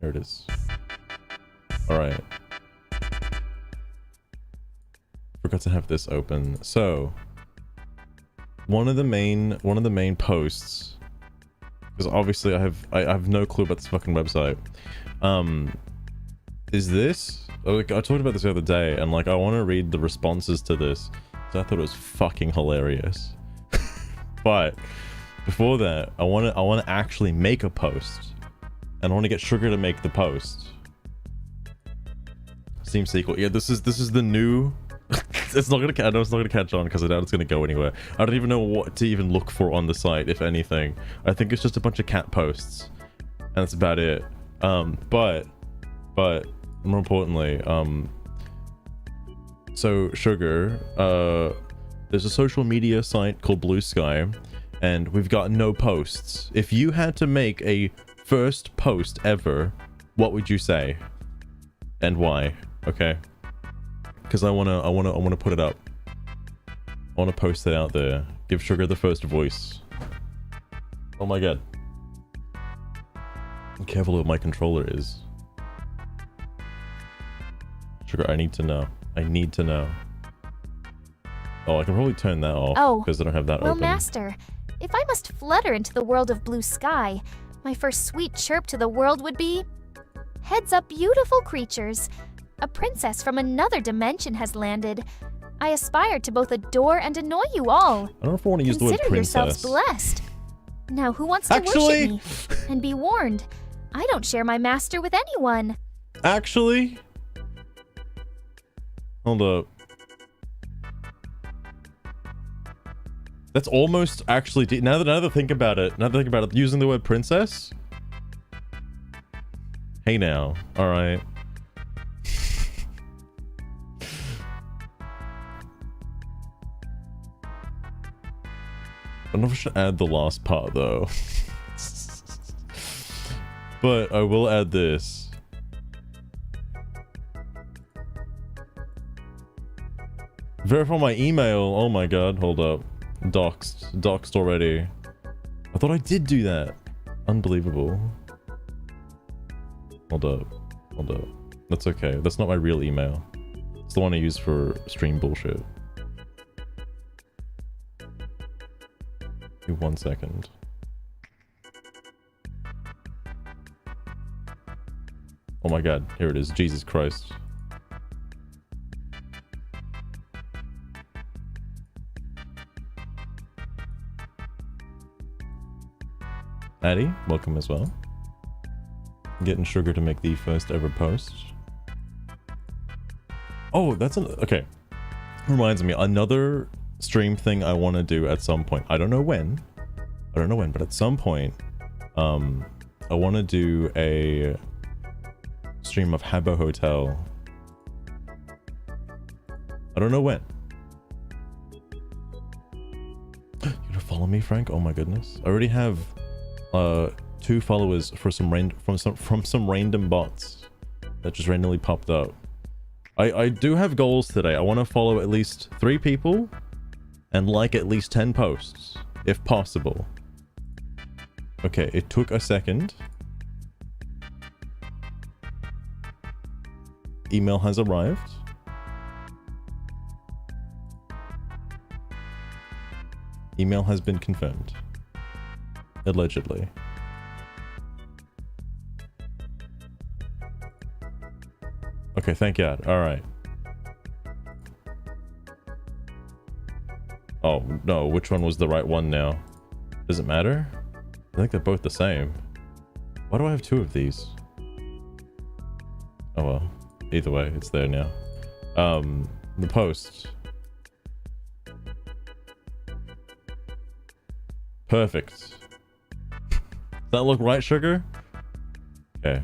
Here it is. All right. Forgot to have this open. So, one of the main posts, because obviously I have no clue about this fucking website. Is this? Like, I talked about this the other day, and like I want to read the responses to this. So I thought it was fucking hilarious. But before that, I want to actually make a post, and I want to get Sugar to make the post. Steam sequel. Yeah, this is the new. It's not gonna. I know it's not gonna catch on because I doubt it's gonna go anywhere. I don't even know what to even look for on the site, if anything. I think it's just a bunch of cat posts, and that's about it. But more importantly, so Sugar, there's a social media site called Bluesky, and we've got no posts. If you had to make a first post ever, what would you say, and why? Okay. Because I wanna put it up. I wanna post it out there. Give Sugar the first voice. Oh my god. Be careful what my controller is. Sugar, I need to know. I need to know. Oh, I can probably turn that off because I don't have that open. Master, if I must flutter into the world of blue sky, my first sweet chirp to the world would be, "Heads up, beautiful creatures. A princess from another dimension has landed. I aspire to both adore and annoy you all. I don't know if I want to use the word Consider yourselves princess. blessed. Now, who wants to worship me? And be warned, I don't share my master with anyone." Actually? Hold up. That's almost actually now that I think about it, using the word princess. Hey now, all right. I don't know if I should add the last part though. But I will add this. Verify my email. Oh my god, hold up. Doxed already. I thought I did do that. Unbelievable. Hold up. That's okay. That's not my real email. It's the one I use for stream bullshit. Give 1 second. Oh my god, here it is. Jesus Christ. Addie, welcome as well. Getting Sugar to make the first ever post. Oh, that's okay. Reminds me, another stream thing I want to do at some point. I don't know when, but at some point, I want to do a stream of Habbo Hotel. I don't know when. You gonna follow me, Frank? Oh my goodness. I already have 2 followers for from some random bots that just randomly popped up. I do have goals today. I want to follow at least 3 people and like at least 10 posts, if possible. Okay, it took a second. Email has arrived. Email has been confirmed. Allegedly. Okay, thank God. Alright. Oh, no, which one was the right one now? Does it matter? I think they're both the same. Why do I have 2 of these? Oh well. Either way, it's there now. The post. Perfect. Does that look right, Sugar? Okay.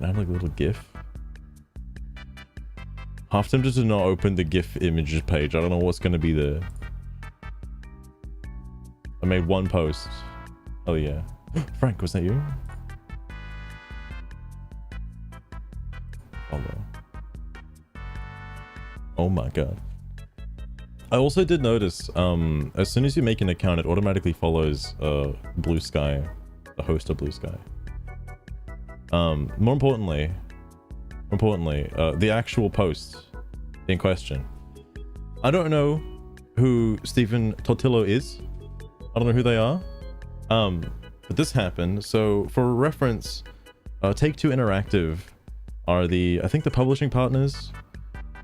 I have like a little GIF. Half tempted to not open the GIF images page. I don't know what's gonna be there. I made 1 post. Oh yeah. Frank, was that you? Follow. Oh my god. I also did notice, as soon as you make an account, it automatically follows Bluesky, the host of Bluesky. More importantly, the actual post in question. I don't know who Stephen Totillo is. I don't know who they are. But this happened. So for reference, Take-Two Interactive are I think the publishing partners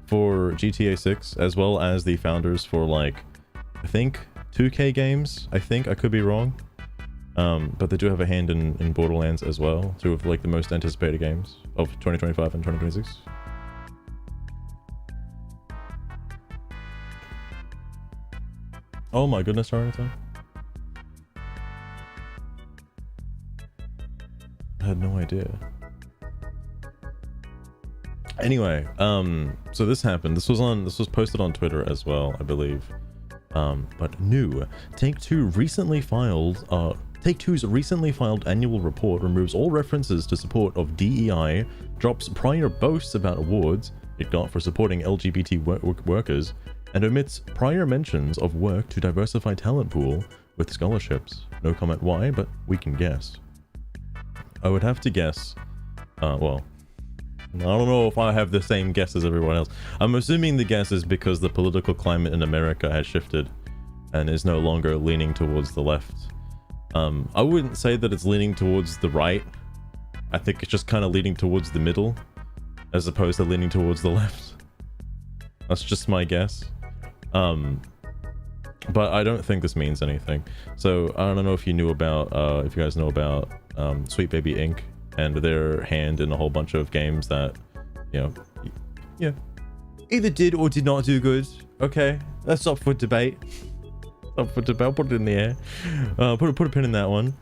for GTA 6, as well as the founders for, like, I think 2K games. I could be wrong. But they do have a hand in Borderlands as well, two of, like, the most anticipated games of 2025 and 2026. Oh my goodness, Jonathan. I had no idea. Anyway, so this happened. This was posted on Twitter as well, I believe. But new. Take-Two's recently filed annual report removes all references to support of DEI, drops prior boasts about awards it got for supporting LGBT workers, and omits prior mentions of work to diversify talent pool with scholarships. No comment why, but we can guess. I would have to guess, well, I don't know if I have the same guess as everyone else. I'm assuming the guess is because the political climate in America has shifted and is no longer leaning towards the left. I wouldn't say that it's leaning towards the right. I think it's just kind of leaning towards the middle as opposed to leaning towards the left. That's just my guess. But I don't think this means anything. So I don't know if you knew about, if you guys know about Sweet Baby Inc. and their hand in a whole bunch of games that, you know, yeah, either did or did not do good. Okay, that's up for debate. Up for debate. I'll put it in the air. Put a pin in that one.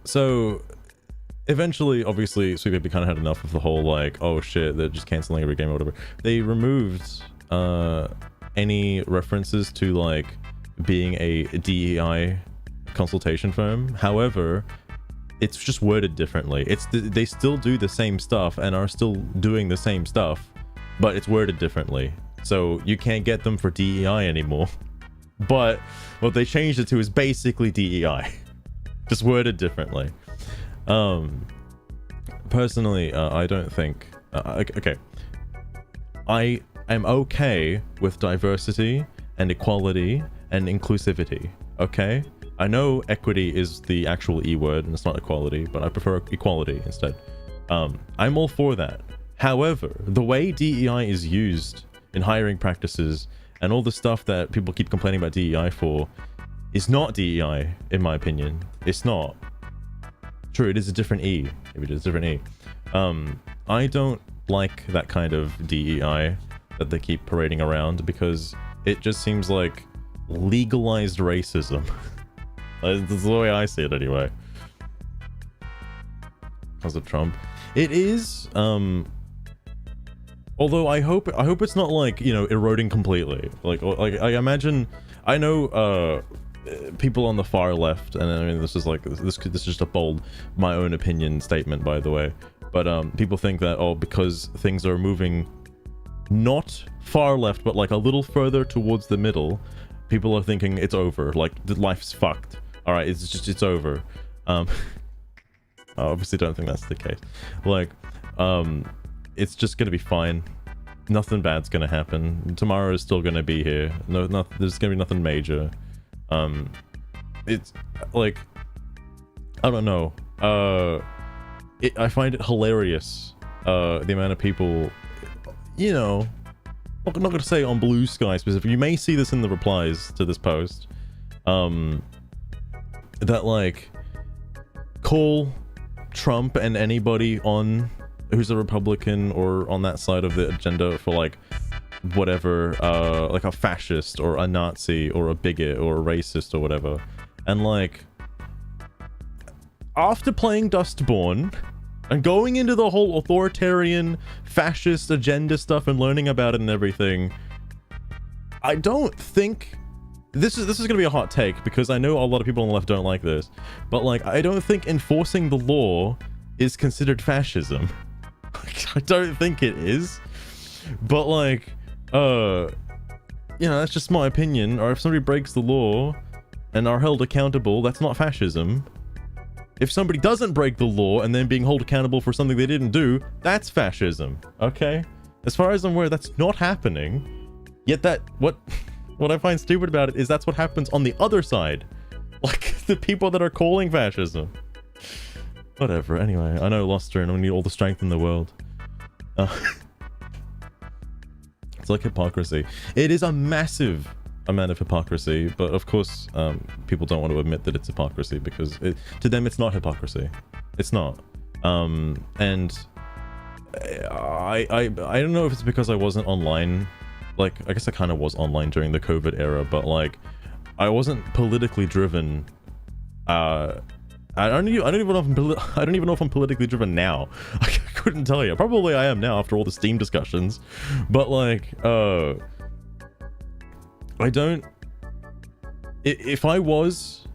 So eventually, obviously, Sweet Baby kind of had enough of the whole, like, oh shit, they're just canceling every game or whatever. They removed any references to, like, being a DEI consultation firm. However, it's just worded differently. They still do the same stuff and are still doing the same stuff, but it's worded differently. So you can't get them for DEI anymore. But what they changed it to is basically DEI, just worded differently. Personally, I don't think. Okay, I am okay with diversity and equality and inclusivity. Okay. I know equity is the actual E word and it's not equality, but I prefer equality instead. I'm all for that. However, the way DEI is used in hiring practices and all the stuff that people keep complaining about DEI for is not DEI, in my opinion. It's not. True, it is a different E. Maybe it's a different E. I don't like that kind of DEI that they keep parading around because it just seems like legalized racism. That's the way I see it anyway. Because of Trump. It is, although I hope it's not, like, you know, eroding completely. Like I imagine, I know people on the far left, and I mean, this is just a bold, my own opinion statement, by the way. But people think that, oh, because things are moving not far left, but like a little further towards the middle, people are thinking it's over. Like, the life's fucked. All right, it's over. I obviously don't think that's the case. Like, it's just gonna be fine. Nothing bad's gonna happen. Tomorrow is still gonna be here. There's gonna be nothing major. It's like, I don't know. I find it hilarious. The amount of people, you know, I'm not gonna say on Bluesky specifically. You may see this in the replies to this post. That, like, call Trump and anybody on who's a Republican or on that side of the agenda for, like, whatever, like a fascist or a Nazi or a bigot or a racist or whatever. And, like, after playing Dustborn and going into the whole authoritarian fascist agenda stuff and learning about it and everything, I don't think this is gonna be a hot take because I know a lot of people on the left don't like this, but, like, I don't think enforcing the law is considered fascism. I don't think it is, but, like, you know, that's just my opinion. Or if somebody breaks the law and are held accountable, that's not fascism. If somebody doesn't break the law and then being held accountable for something they didn't do, that's fascism, okay? As far as I'm aware, that's not happening. Yet what I find stupid about it is that's what happens on the other side. Like, the people that are calling fascism. Whatever, anyway, I know Luster and I need all the strength in the world. It's like hypocrisy. It is a massive amount of hypocrisy, but of course, people don't want to admit that it's hypocrisy because to them it's not hypocrisy. It's not. And I don't know if it's because I wasn't online. Like, I guess I kind of was online during the COVID era, but like, I wasn't politically driven. I don't even know if I'm politically driven now. I couldn't tell you. Probably I am now after all the Steam discussions, but like, I don't. If I was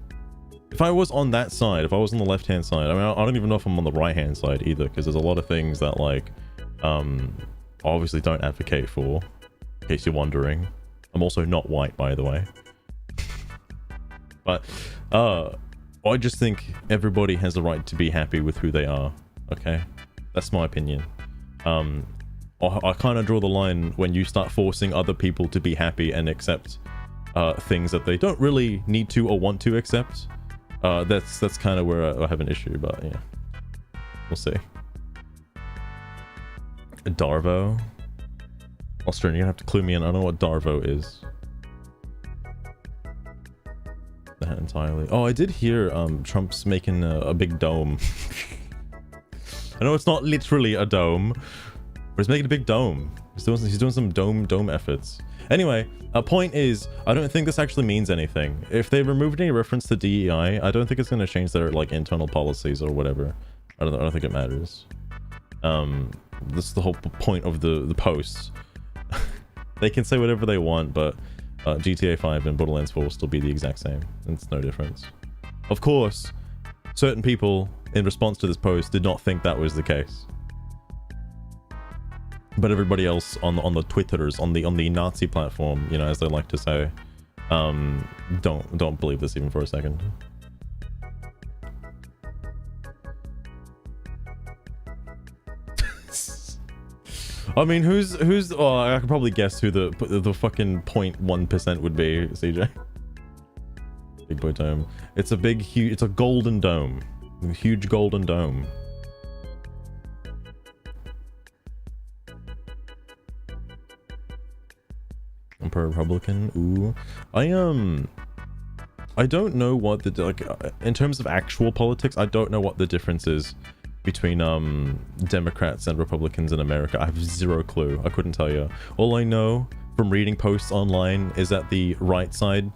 on that side, if I was on the left-hand side, I mean, I don't even know if I'm on the right-hand side either, because there's a lot of things that like, obviously don't advocate for. In case you're wondering, I'm also not white, by the way. But I just think everybody has the right to be happy with who they are. Okay, that's my opinion. I kind of draw the line when you start forcing other people to be happy and accept things that they don't really need to or want to accept. That's kind of where I have an issue, but yeah, we'll see. Darvo, Australian, you're gonna have to clue me in. I don't know what Darvo is. That entirely. Oh, I did hear Trump's making a big dome. I know it's not literally a dome, but he's making a big dome. He's doing some dome efforts. Anyway, a point is, I don't think this actually means anything. If they removed any reference to DEI, I don't think it's going to change their like internal policies or whatever. I don't think it matters. This is the whole point of the posts. They can say whatever they want, but GTA 5 and Borderlands 4 will still be the exact same. It's no difference. Of course, certain people in response to this post did not think that was the case. But everybody else on the Twitters, on the Nazi platform, you know, as they like to say, don't believe this even for a second. I mean, who's? Oh, I could probably guess who the fucking 0.1% would be. CJ. Big boy dome. It's a big, huge. It's a golden dome. A huge golden dome. I'm pro-Republican. Ooh, I don't know what the like in terms of actual politics. I don't know what the difference is between Democrats and Republicans in America. I have zero clue. I couldn't tell you. All I know from reading posts online is that the right side,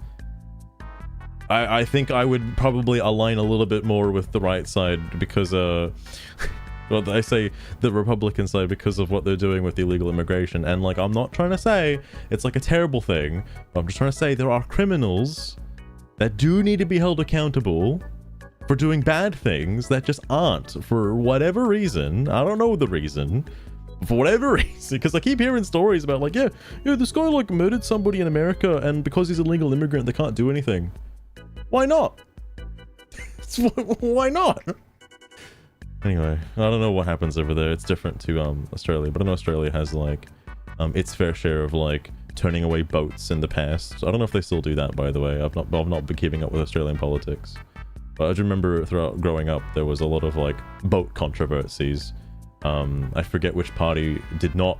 I think I would probably align a little bit more with the right side because well, I say the Republican side because of what they're doing with illegal immigration. And like, I'm not trying to say it's like a terrible thing, but I'm just trying to say there are criminals that do need to be held accountable for doing bad things that just aren't, for whatever reason. I don't know the reason, for whatever reason, because I keep hearing stories about like, yeah, this guy like murdered somebody in America, and because he's a legal immigrant they can't do anything. Why not? Why not? Anyway, I don't know what happens over there. It's different to Australia, but I know Australia has like its fair share of like turning away boats in the past. I don't know if they still do that, by the way. I've not been keeping up with Australian politics. But I just remember throughout growing up, there was a lot of like boat controversies. I forget which party didn't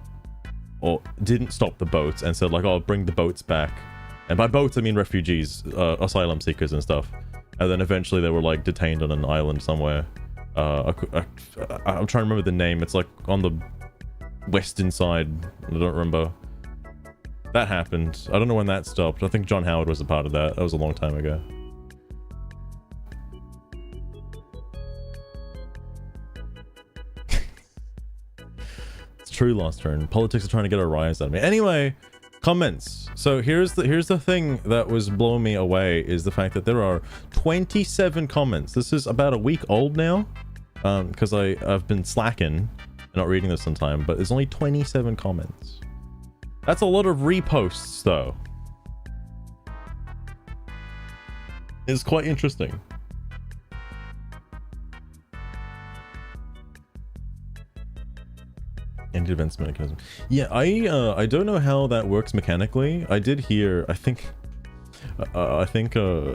stop the boats and said like, oh, bring the boats back. And by boats, I mean refugees, asylum seekers and stuff. And then eventually they were like detained on an island somewhere. I'm trying to remember the name. It's like on the western side. I don't remember. That happened. I don't know when that stopped. I think John Howard was a part of that. That was a long time ago. True, Lost Turn. Politics are trying to get a rise out of me. Anyway, comments. So here's the thing that was blowing me away is the fact that there are 27 comments. This is about a week old now, because I've been slacking and not reading this on time, but there's only 27 comments. That's a lot of reposts though. It's quite interesting. Anti-defense mechanism. Yeah, I don't know how that works mechanically. I did hear, I think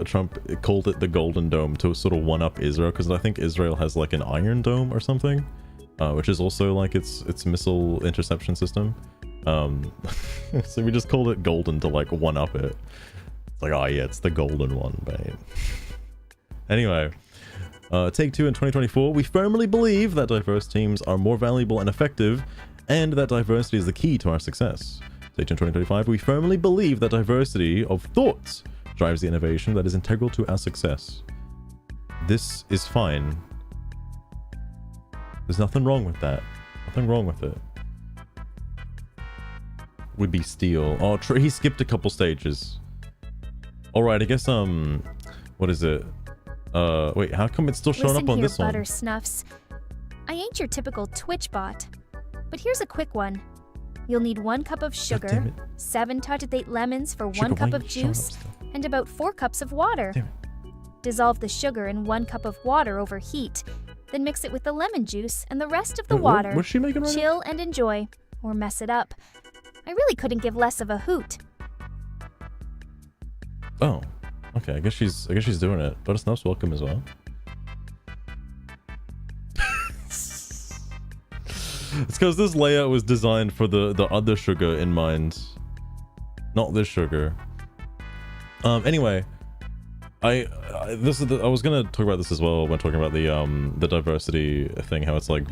Trump called it the Golden Dome to sort of one-up Israel, because I think Israel has like an Iron Dome or something, which is also like its missile interception system. So we just called it Golden to like one-up it. It's like, oh yeah, it's the golden one, babe. Anyway, Take Two in 2024, we firmly believe that diverse teams are more valuable and effective, and that diversity is the key to our success. Take Two in 2025, we firmly believe that diversity of thoughts drives the innovation that is integral to our success. This is fine. There's nothing wrong with that. Nothing wrong with it. Would be Steel. Oh, he skipped a couple stages. Alright, I guess, what is it? Wait, how come it's still showing up on this one? Butter Snuffs. I ain't your typical Twitch bot, but here's a quick one. You'll need 1 cup of sugar, 7 to 8 lemons for 1 cup of juice, and about 4 cups of water. Dissolve the sugar in 1 cup of water over heat, then mix it with the lemon juice and the rest of the water. What's she making right now? Chill and enjoy, or mess it up. I really couldn't give less of a hoot. Oh, okay. I guess she's doing it. Butter Snuff's welcome as well. It's because this layout was designed for the other sugar in mind, not this sugar. Anyway, I was gonna talk about this as well when talking about the diversity thing. How it's like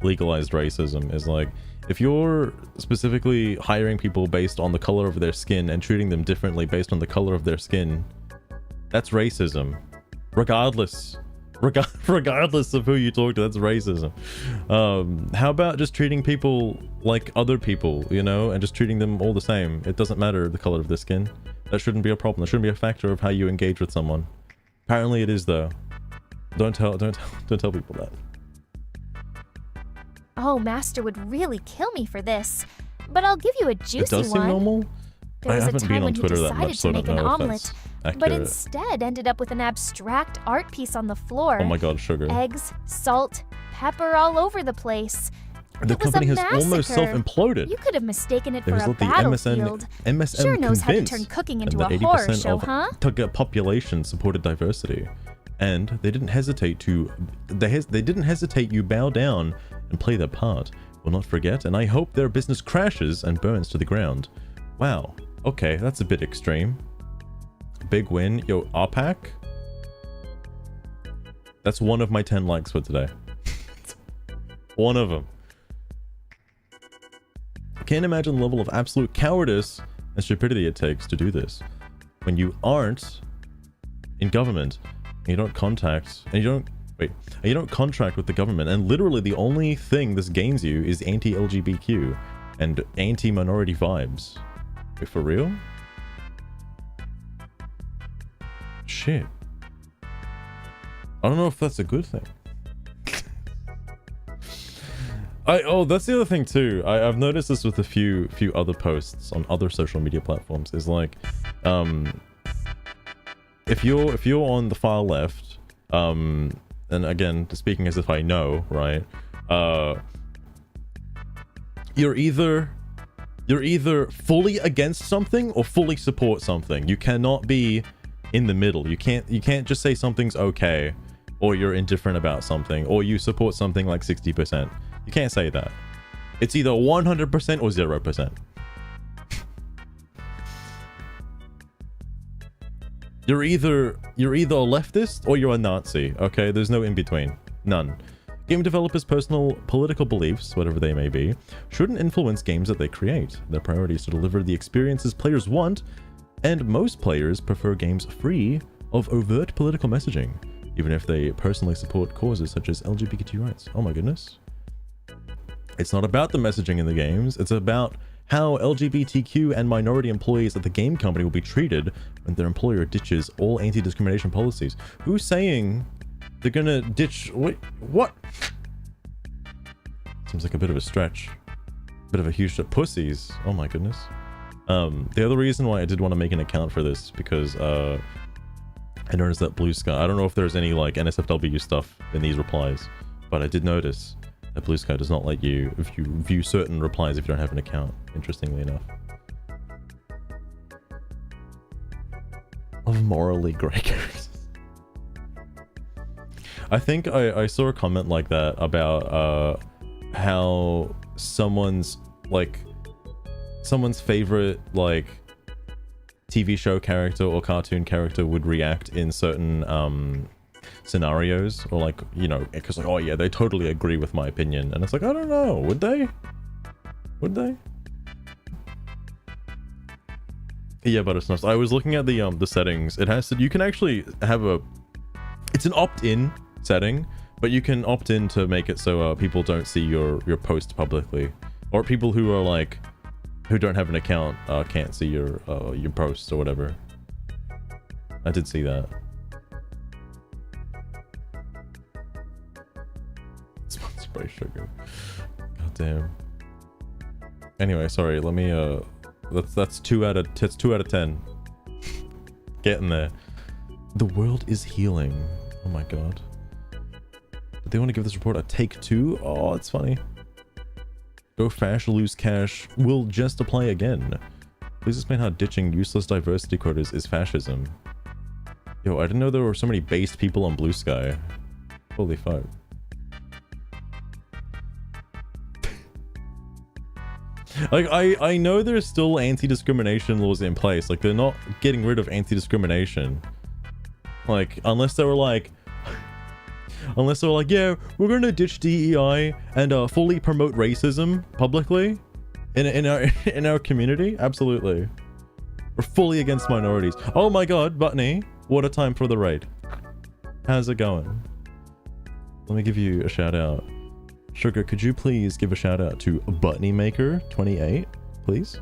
legalized racism is like, if you're specifically hiring people based on the color of their skin and treating them differently based on the color of their skin, that's racism, regardless of who you talk to. That's racism. How about just treating people like other people, you know, and just treating them all the same? It doesn't matter the color of their skin. That shouldn't be a problem. That shouldn't be a factor of how you engage with someone. Apparently it is, though. Don't tell people that. Oh, Master would really kill me for this, but I'll give you a juicy one. It does seem normal. There was I haven't been on Twitter that much, so I don't know if that's accurate. But instead ended up with an abstract art piece on the floor. Oh my god, sugar. Eggs, salt, pepper all over the place. The company has almost self-imploded. You could have mistaken it for a battlefield. MSM sure knows how to turn convinced cooking into that a horror 80% show, of huh? target population supported diversity, and they didn't hesitate to. They didn't hesitate. You bow down and play their part. Will not forget, and I hope their business crashes and burns to the ground. Wow. Okay, that's a bit extreme. Big win. Yo, RPAC? That's one of my 10 likes for today. One of them. I can't imagine the level of absolute cowardice and stupidity it takes to do this. When you aren't in government, and you don't contact, and you don't contract with the government, and literally the only thing this gains you is anti-LGBTQ and anti-minority vibes. Wait, for real? Shit. I don't know if that's a good thing. Oh, that's the other thing too. I've noticed this with a few other posts on other social media platforms. Is like, if you're on the far left, and again, speaking as if I know, right? You're either fully against something or fully support something. You cannot be in the middle. You can't just say something's okay, or you're indifferent about something, or you support something like 60%. You can't say that. It's either 100% or 0%. You're either a leftist or you're a Nazi, okay? There's no in between. None. Game developers' personal political beliefs, whatever they may be, shouldn't influence games that they create. Their priority is to deliver the experiences players want, and most players prefer games free of overt political messaging, even if they personally support causes such as LGBTQ rights. Oh my goodness. It's not about the messaging in the games, it's about how LGBTQ and minority employees at the game company will be treated when their employer ditches all anti-discrimination policies. Who's saying they're gonna ditch... Wait, what? Seems like a bit of a stretch. Bit of a huge... Pussies. Oh my goodness. The other reason why I did want to make an account for this, because I noticed that Bluesky... I don't know if there's any like NSFW stuff in these replies, but I did notice That Bluesky does not let you if you view certain replies if you don't have an account, interestingly enough. Of morally grey characters. I think I saw a comment like that about how someone's favorite like TV show character or cartoon character would react in certain scenarios, or like, you know, because like, oh yeah, they totally agree with my opinion, and it's like, I don't know, would they? Yeah, but it's not. I was looking at the settings. It has to, you can actually have it's an opt-in setting, but you can opt in to make it so people don't see your post publicly, or people who are like, who don't have an account can't see your posts or whatever. I did see that. Sponsored by sugar. God damn. Anyway, sorry. Let me that's 2 out of 10. Getting there. The world is healing. Oh my god. They want to give this report a take 2? Oh, it's funny. Go fash, lose cash, will just apply again. Please explain how ditching useless diversity quotas is fascism. Yo, I didn't know there were so many based people on Bluesky. Holy fuck. Like, I know there's still anti-discrimination laws in place. Like, they're not getting rid of anti-discrimination. Like, unless they were like, yeah, we're gonna ditch DEI and fully promote racism publicly in our community. Absolutely, we're fully against minorities. Oh my god, Butney, what a time for the raid. How's it going? Let me give you a shout out. Sugar, could you please give a shout out to Butney Maker 28, please?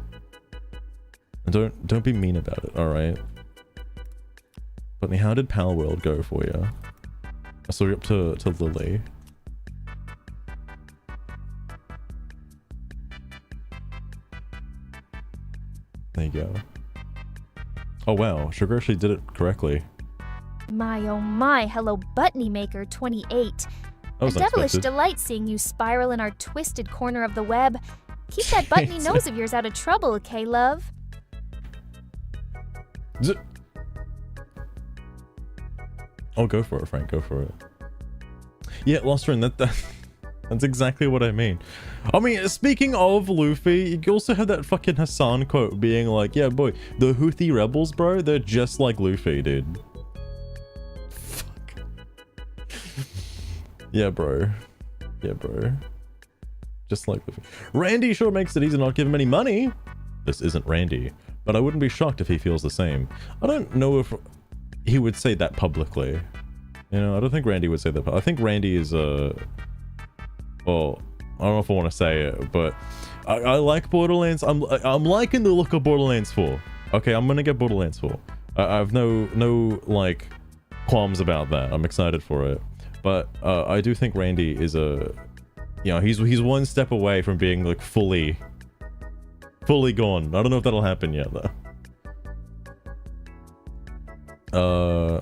And don't be mean about it, all right? Butney, how did Pal World go for you? I saw you up to Lily. There you go. Oh wow, Sugar actually did it correctly. My oh my, hello Butney Maker 28. That was A devilish unexpected. delight seeing you spiral in our twisted corner of the web. Keep that Butney nose of yours out of trouble, okay, love? Oh, go for it, Frank. Go for it. Yeah, Lostrin, that's exactly what I mean. I mean, speaking of Luffy, you also have that fucking Hassan quote being like, yeah, boy, the Houthi rebels, bro, they're just like Luffy, dude. Fuck. Yeah, bro. Yeah, bro. Just like Luffy. Randy sure makes it easy to not give him any money. This isn't Randy, but I wouldn't be shocked if he feels the same. I don't know if he would say that publicly. You know, I don't think Randy would say that. I think Randy is well, I don't know if I want to say it, but I like Borderlands. I'm liking the look of Borderlands 4. Okay, I'm gonna get Borderlands 4. I have no like qualms about that. I'm excited for it. But I do think Randy is you know, he's one step away from being like fully gone. I don't know if that'll happen yet though.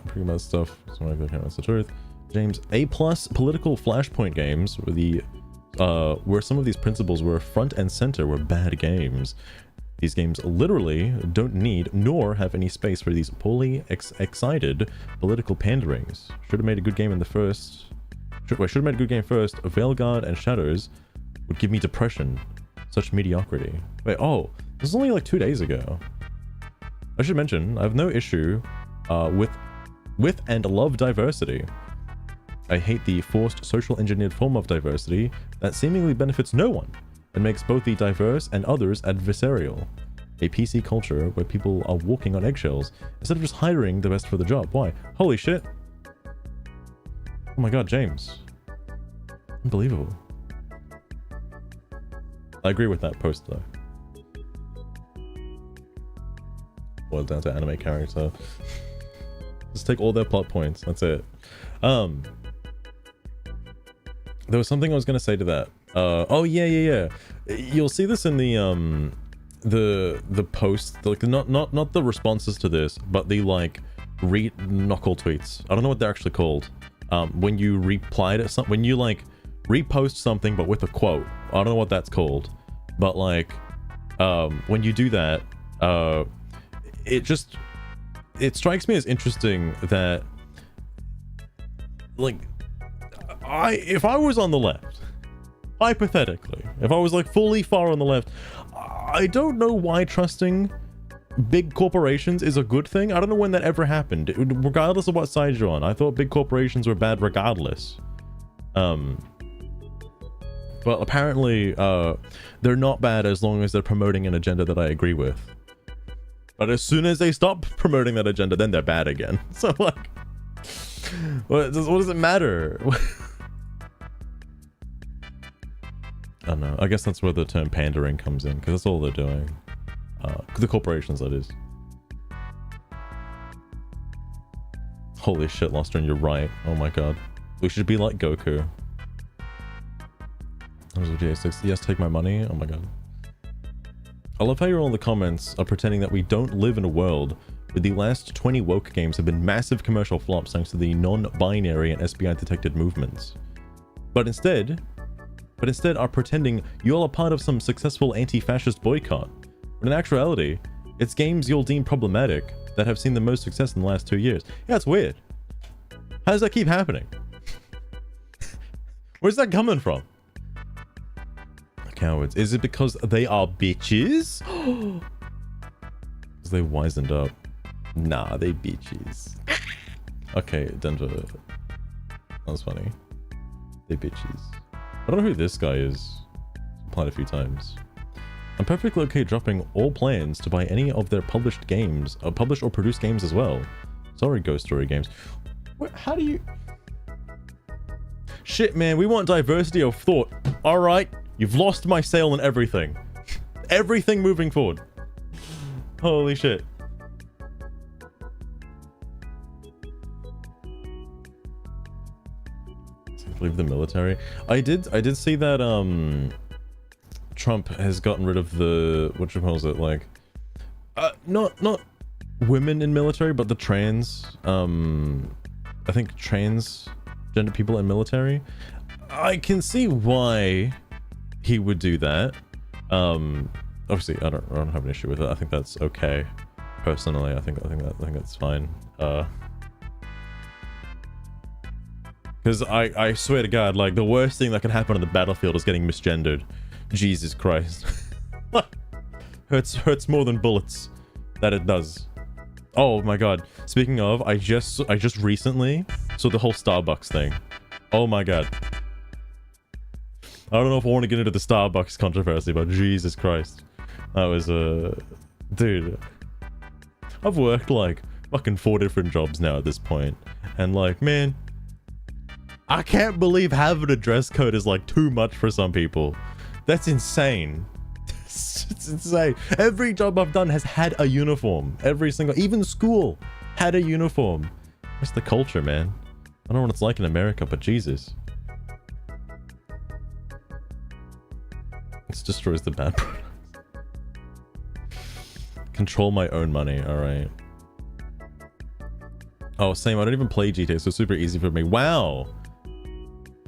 Pretty much stuff. That's the truth. James, A+ political flashpoint games were where some of these principles were front and center were bad games. These games literally don't need nor have any space for these poorly excited political panderings. Should have made a good game in the first. Should have made a good game first. Veilguard and Shadows would give me depression. Such mediocrity. Wait, oh, this is only like 2 days ago. I should mention, I have no issue with and love diversity. I hate the forced social engineered form of diversity that seemingly benefits no one and makes both the diverse and others adversarial. A PC culture where people are walking on eggshells instead of just hiring the best for the job. Why? Holy shit. Oh my god, James. Unbelievable. I agree with that post though. Boil down to anime character. Just take all their plot points. That's it. There was something I was gonna say to that. Oh yeah. You'll see this in the post, like not the responses to this, but the like knuckle tweets. I don't know what they're actually called. When you reply to when you like repost something but with a quote. I don't know what that's called, but like when you do that, it strikes me as interesting that, like, if I was on the left, hypothetically, if I was like fully far on the left, I don't know why trusting big corporations is a good thing. I don't know when that ever happened, regardless of what side you're on. I thought big corporations were bad regardless. But apparently they're not bad as long as they're promoting an agenda that I agree with. But as soon as they stop promoting that agenda, then they're bad again. So like, what does it matter? I don't know. I guess that's where the term pandering comes in, because that's all they're doing. The corporations, that is. Holy shit, Lostron, you're right. Oh my god. We should be like Goku. Yes, take my money. Oh my god. I love how you're all in the comments are pretending that we don't live in a world where the last 20 woke games have been massive commercial flops thanks to the non-binary and SBI detected movements. But instead are pretending you're a part of some successful anti-fascist boycott. When in actuality, it's games you'll deem problematic that have seen the most success in the last 2 years. Yeah, it's weird. How does that keep happening? Where's that coming from? Cowards. Is it because they are bitches? Because they wisened up. Nah, they bitches. Okay, Denver. That was funny. They bitches. I don't know who this guy is. Applied a few times. I'm perfectly okay dropping all plans to buy any of their published games, published or produced games as well. Sorry, Ghost Story Games. How do you... Shit, man, we want diversity of thought. Alright. You've lost my sale on everything. Everything moving forward. Holy shit. Leave the military. I did see that Trump has gotten rid of the, what you call it, like not women in military, but the trans I think transgender people in military. I can see why he would do that. Obviously I don't have an issue with it. I think that's okay. Personally, I think that's fine. Because I swear to God, like, the worst thing that can happen on the battlefield is getting misgendered. Jesus Christ. hurts more than bullets. That it does. Oh my God. Speaking of, I just recently saw the whole Starbucks thing. Oh my God. I don't know if I want to get into the Starbucks controversy, but Jesus Christ. That was dude. I've worked like fucking 4 different jobs now at this point. And like, man, I can't believe having a dress code is like too much for some people. That's insane. It's insane. Every job I've done has had a uniform. Every single, even school had a uniform. That's the culture, man. I don't know what it's like in America, but Jesus. This destroys the bad products. Control my own money, alright. Oh, same, I don't even play GTA, so it's super easy for me. Wow!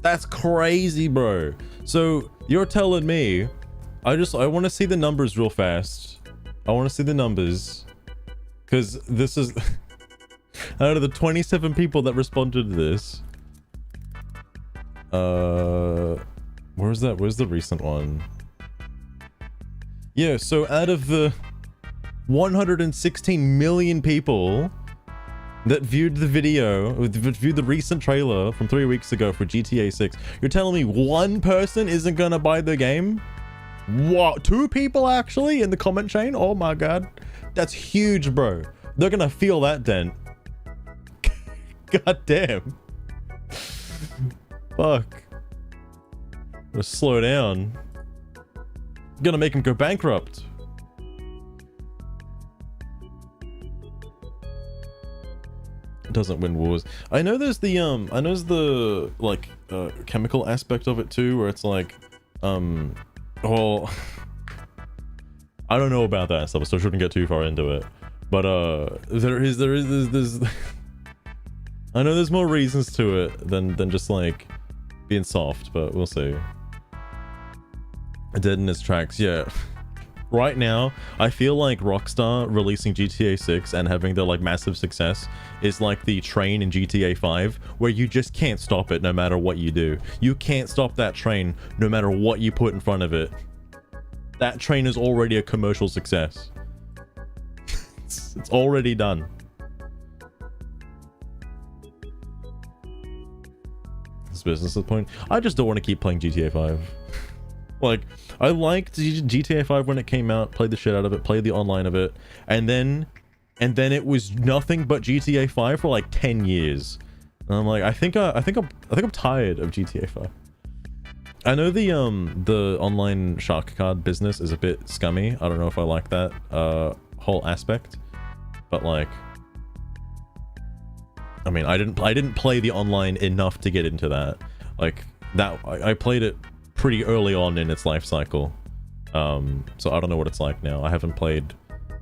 That's crazy, bro. So, you're telling me, I want to see the numbers real fast. I want to see the numbers. Because this is... out of the 27 people that responded to this... where's that? Where's the recent one? Yeah, so out of the 116 million people that viewed the video, viewed the recent trailer from 3 weeks ago for GTA 6, you're telling me one person isn't gonna buy the game? What? 2 people actually in the comment chain? Oh my God. That's huge, bro. They're gonna feel that dent. God damn. Fuck. Gotta slow down. Gonna make him go bankrupt. It doesn't win wars. I know there's the like chemical aspect of it too, where it's like well, I don't know about that stuff, so I shouldn't get too far into it. But there's I know there's more reasons to it than just like being soft, but we'll see. Dead in its tracks, yeah. Right now, I feel like Rockstar releasing GTA 6 and having the like massive success is like the train in GTA 5, where you just can't stop it no matter what you do. You can't stop that train no matter what you put in front of it. That train is already a commercial success. It's already done. This business at the point. I just don't want to keep playing GTA 5. Like, I liked GTA 5 when it came out, played the shit out of it, played the online of it, and then it was nothing but GTA 5 for like 10 years. And I'm like, I think I'm tired of GTA 5. I know the online shark card business is a bit scummy. I don't know if I like that whole aspect, but like, I mean, I didn't play the online enough to get into that. Like that, I played it pretty early on in its life cycle, so I don't know what it's like now. I haven't played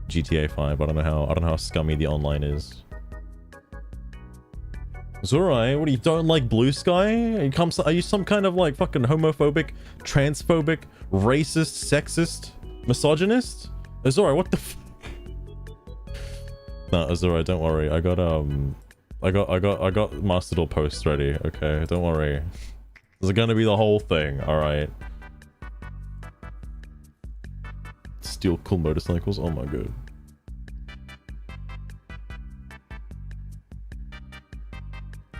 GTA 5. I don't know how scummy the online is. Zurai, what, you don't like Bluesky? Are you some kind of like fucking homophobic, transphobic, racist, sexist, misogynist? Zurai, what the f— No, Zurai, don't worry. I got Master Duel posts ready, okay? Don't worry. This is gonna be the whole thing, alright? Steal cool motorcycles? Oh my god.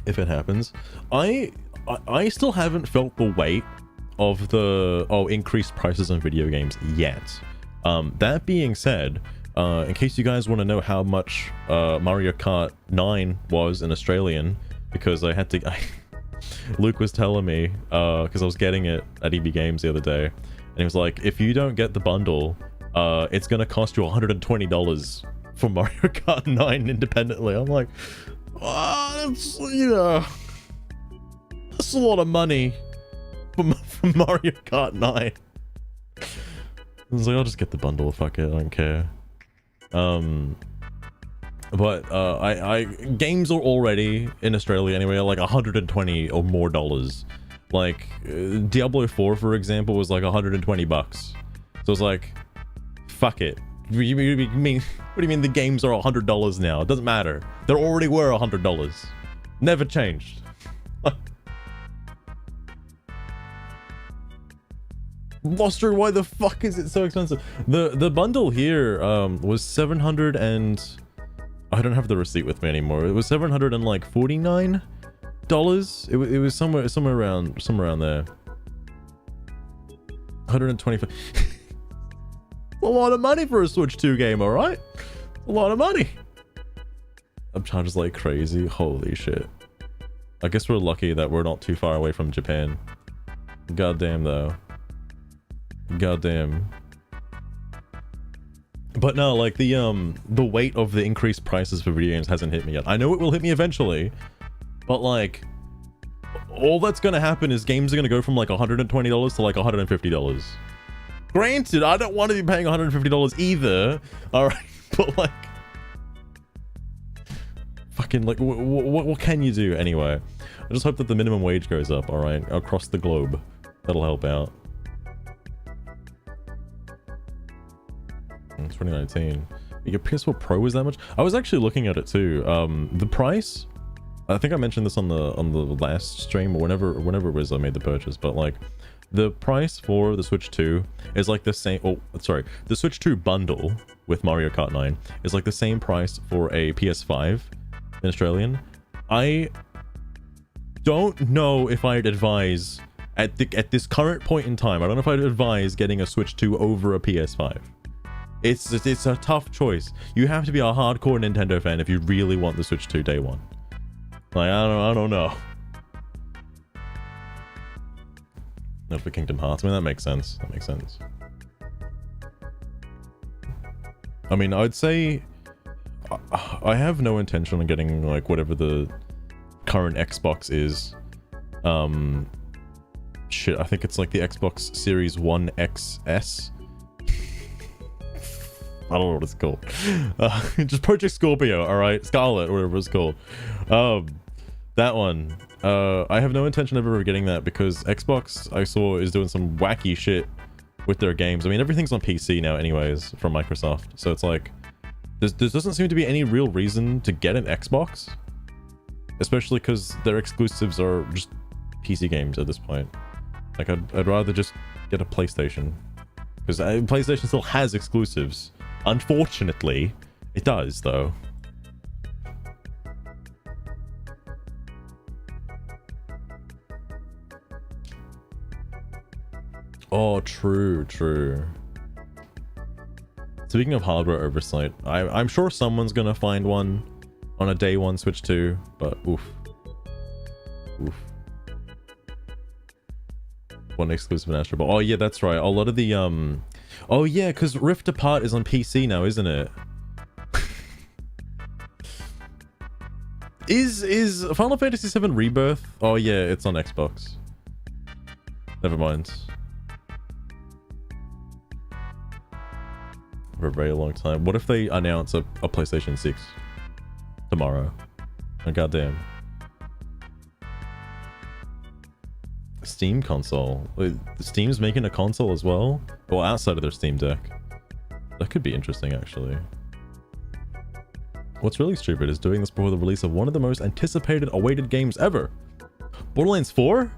If it happens. I still haven't felt the weight of the increased prices on video games yet. That being said, in case you guys want to know how much Mario Kart 9 was in Australian, because I had to Luke was telling me, because I was getting it at EB Games the other day, and he was like, if you don't get the bundle, it's gonna cost you $120 for Mario Kart 9 independently. I'm like, that's, you know, that's a lot of money for Mario Kart 9. I was like, I'll just get the bundle, fuck it, I don't care. But I games are already in Australia anyway, like $120 or more dollars. Like Diablo 4, for example, was like $120. So it's like, fuck it. What do you mean the games are $100 now? It doesn't matter. They already were $100. Never changed. Loster, why the fuck is it so expensive? The bundle here was 700 and I don't have the receipt with me anymore. It was $749. It was somewhere around there. 125. A lot of money for a Switch 2 game, alright? A lot of money. Upcharges like crazy. Holy shit. I guess we're lucky that we're not too far away from Japan. Goddamn though. Goddamn. But no, like the weight of the increased prices for video games hasn't hit me yet. I know it will hit me eventually, but like, all that's gonna happen is games are gonna go from like $120 to like $150. Granted, I don't want to be paying $150 either. Alright, but like, fucking like, what can you do anyway? I just hope that the minimum wage goes up, alright, across the globe. That'll help out. 2019. Your PS4 Pro is that much? I was actually looking at it too. The price, I think I mentioned this on the last stream or whenever it was I made the purchase, but like the price for the Switch 2 is like the same. Oh, sorry, the Switch 2 bundle with Mario Kart 9 is like the same price for a PS5 in Australian. I don't know if I'd advise at this current point in time. I don't know if I'd advise getting a Switch 2 over a PS5. It's a tough choice. You have to be a hardcore Nintendo fan if you really want the Switch 2 day one. Like, I don't know. Not for Kingdom Hearts. I mean, that makes sense. That makes sense. I mean, I'd say I have no intention of getting like whatever the current Xbox is. Shit, I think it's like the Xbox Series 1 XS. I don't know what it's called. Just Project Scorpio, alright? Scarlet, or whatever it's called. That one. I have no intention of ever getting that because Xbox, I saw, is doing some wacky shit with their games. I mean, everything's on PC now anyways from Microsoft. So it's like, there doesn't seem to be any real reason to get an Xbox. Especially because their exclusives are just PC games at this point. Like, I'd rather just get a PlayStation. Because PlayStation still has exclusives. Unfortunately, it does, though. Oh, true. Speaking of hardware oversight, I'm sure someone's gonna find one on a day one Switch 2, but oof. One exclusive in Astro Ball. Oh yeah, that's right. A lot of the oh yeah, because Rift Apart is on PC now, isn't it? Is Final Fantasy VII Rebirth? Oh yeah, it's on Xbox. Never mind. For a very long time. What if they announce a PlayStation 6 tomorrow? Oh, goddamn. Steam console. Wait, Steam's making a console as well? Well, outside of their Steam Deck. That could be interesting, actually. What's really stupid is doing this before the release of one of the most anticipated, awaited games ever. Borderlands 4?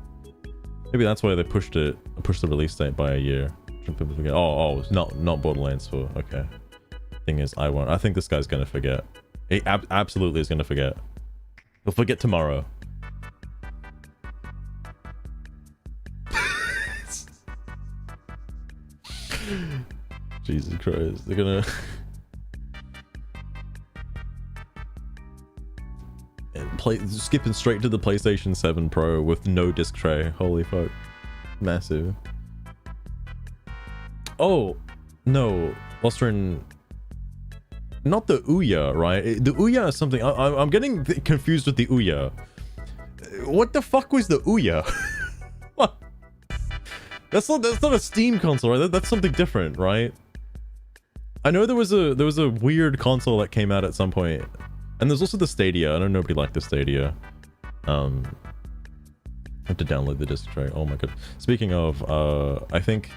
Maybe that's why they pushed the release date by a year. Oh, not Borderlands 4. Okay. Thing is, I won't. I think this guy's gonna forget. He absolutely is gonna forget. He'll forget tomorrow. Jesus Christ, they're gonna and skipping straight to the PlayStation 7 Pro with no disc tray. Holy fuck. Massive. Oh, no. Austrian... Not the Ouya, right? The Ouya is something... I'm getting confused with the Ouya. What the fuck was the Ouya? What? That's not a Steam console, right? That's something different, right? I know there was a weird console that came out at some point. And there's also the Stadia. I know nobody liked the Stadia. I have to download the disc tray. Oh my god. Speaking of, I think...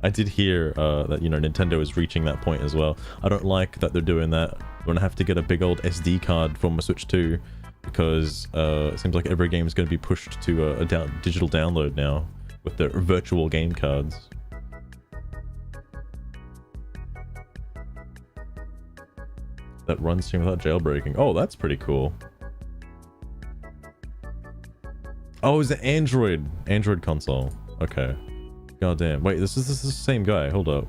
I did hear that, you know, Nintendo is reaching that point as well. I don't like that they're doing that. I'm gonna have to get a big old SD card for my Switch 2 because it seems like every game is going to be pushed to a digital download now with their virtual game cards. That runs Steam without jailbreaking. Oh, that's pretty cool. Oh, it's an Android console. Okay. God damn. Wait, this is the same guy. Hold up.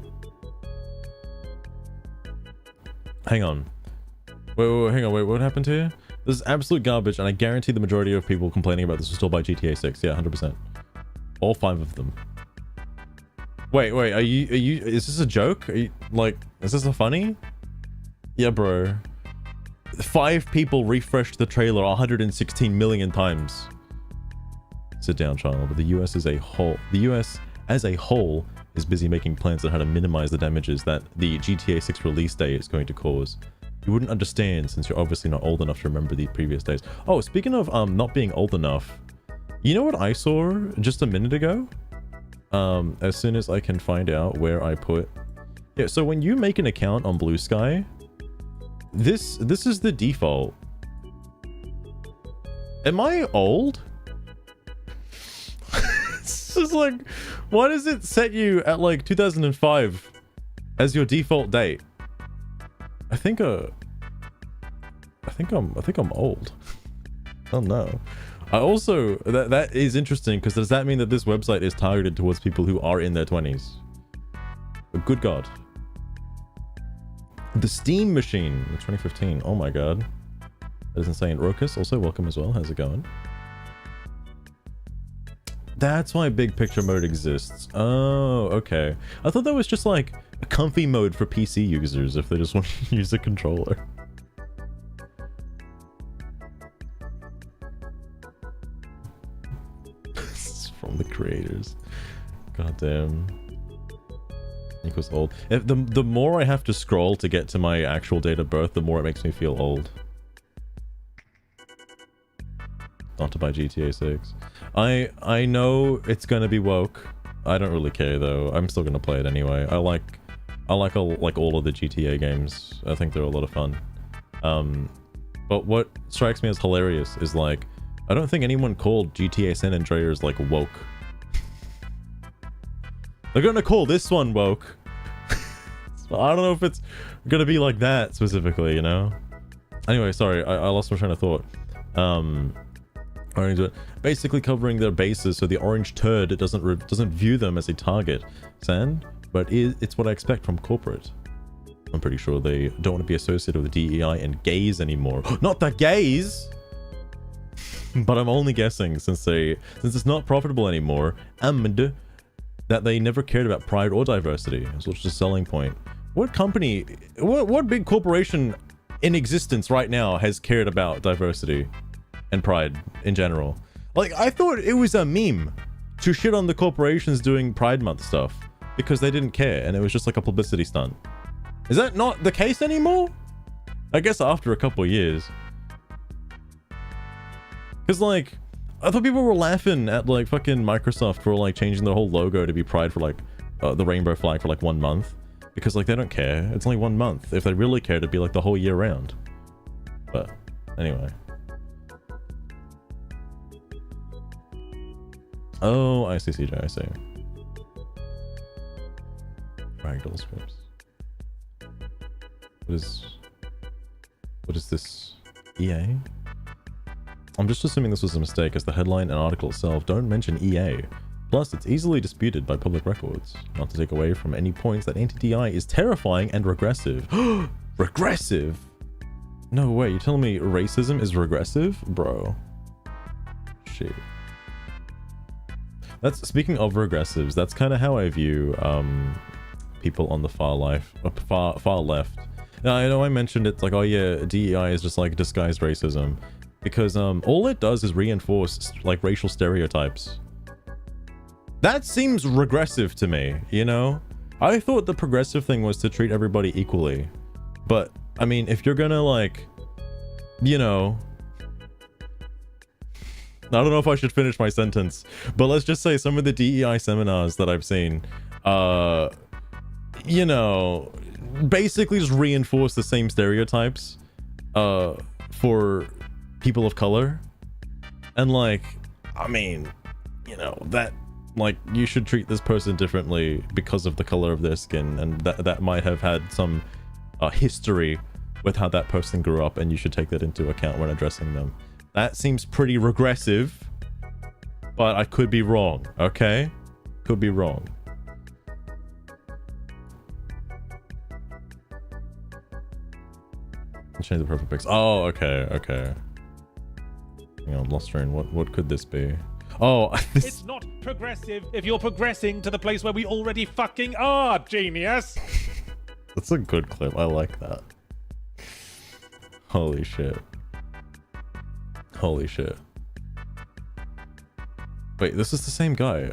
Hang on. Wait, hang on. Wait, what happened here? This is absolute garbage, and I guarantee the majority of people complaining about this will still buy GTA 6. Yeah, 100%. All 5 of them. Wait, are you, is this a joke? Are you, like, is this a funny? Yeah, bro. 5 people refreshed the trailer 116 million times. Sit down, child. But the US as a whole, as a whole is busy making plans on how to minimize the damages that the GTA 6 release day is going to cause. You wouldn't understand since you're obviously not old enough to remember the previous days. Oh, speaking of not being old enough, you know what I saw just a minute ago? As soon as I can find out where I put... Yeah, so when you make an account on Bluesky, this is the default. Am I old? It's just like, why does it set you at like 2005 as your default date? I think I'm old. I don't know. I also that is interesting because does that mean that this website is targeted towards people who are in their 20s? Good God. The Steam Machine, 2015. Oh my god. That is insane. Rokus, also welcome as well. How's it going? That's why big picture mode exists. Oh, okay. I thought that was just like a comfy mode for PC users if they just want to use a controller. This is from the creators. Goddamn. Equals old. If the more I have to scroll to get to my actual date of birth, the more it makes me feel old. not to buy GTA 6. I know it's gonna be woke. I don't really care though. I'm still gonna play it anyway. I like all of the GTA games. I think they're a lot of fun. But what strikes me as hilarious is like, I don't think anyone called GTA San Andreas like woke. They're gonna call this one woke. So I don't know if it's gonna be like that specifically, you know? Anyway, sorry, I lost my train of thought. Orange, basically covering their bases so the orange turd doesn't view them as a target, San, but it's what I expect from corporate. I'm pretty sure they don't want to be associated with DEI and gays anymore. Not the gays! But I'm only guessing since it's not profitable anymore, and that they never cared about pride or diversity, so it's just a selling point. What company, what big corporation in existence right now has cared about diversity and pride in general? Like, I thought it was a meme to shit on the corporations doing Pride Month stuff because they didn't care and it was just like a publicity stunt. Is that not the case anymore? I guess after a couple of years. Because like, I thought people were laughing at like fucking Microsoft for like changing their whole logo to be pride for like the rainbow flag for like 1 month. Because like they don't care. It's only 1 month. If they really cared, it'd be like the whole year round. But anyway. Oh, I see, CJ, I see. Ragdoll scripts. What is this? EA? I'm just assuming this was a mistake as the headline and article itself don't mention EA. Plus, it's easily disputed by public records. Not to take away from any points that anti-DI is terrifying and regressive. Regressive? No way, you're telling me racism is regressive? Bro. Shit. Speaking of regressives, that's kind of how I view people on the far left. Now, I know I mentioned it's like, oh yeah, DEI is just like disguised racism. Because all it does is reinforce like racial stereotypes. That seems regressive to me, you know? I thought the progressive thing was to treat everybody equally. But, I mean, if you're gonna like, you know... I don't know if I should finish my sentence, but let's just say some of the DEI seminars that I've seen, you know, basically just reinforce the same stereotypes for people of color. And like, I mean, you know, that like you should treat this person differently because of the color of their skin, and that might have had some history with how that person grew up, and you should take that into account when addressing them. That seems pretty regressive, but I could be wrong, okay? Could be wrong. Change the profile pics. Oh, okay, okay. Hang on, lost train. What could this be? Oh, this... It's not progressive if you're progressing to the place where we already fucking are, genius! That's a good clip. I like that. Holy shit. Holy shit. Wait, this is the same guy.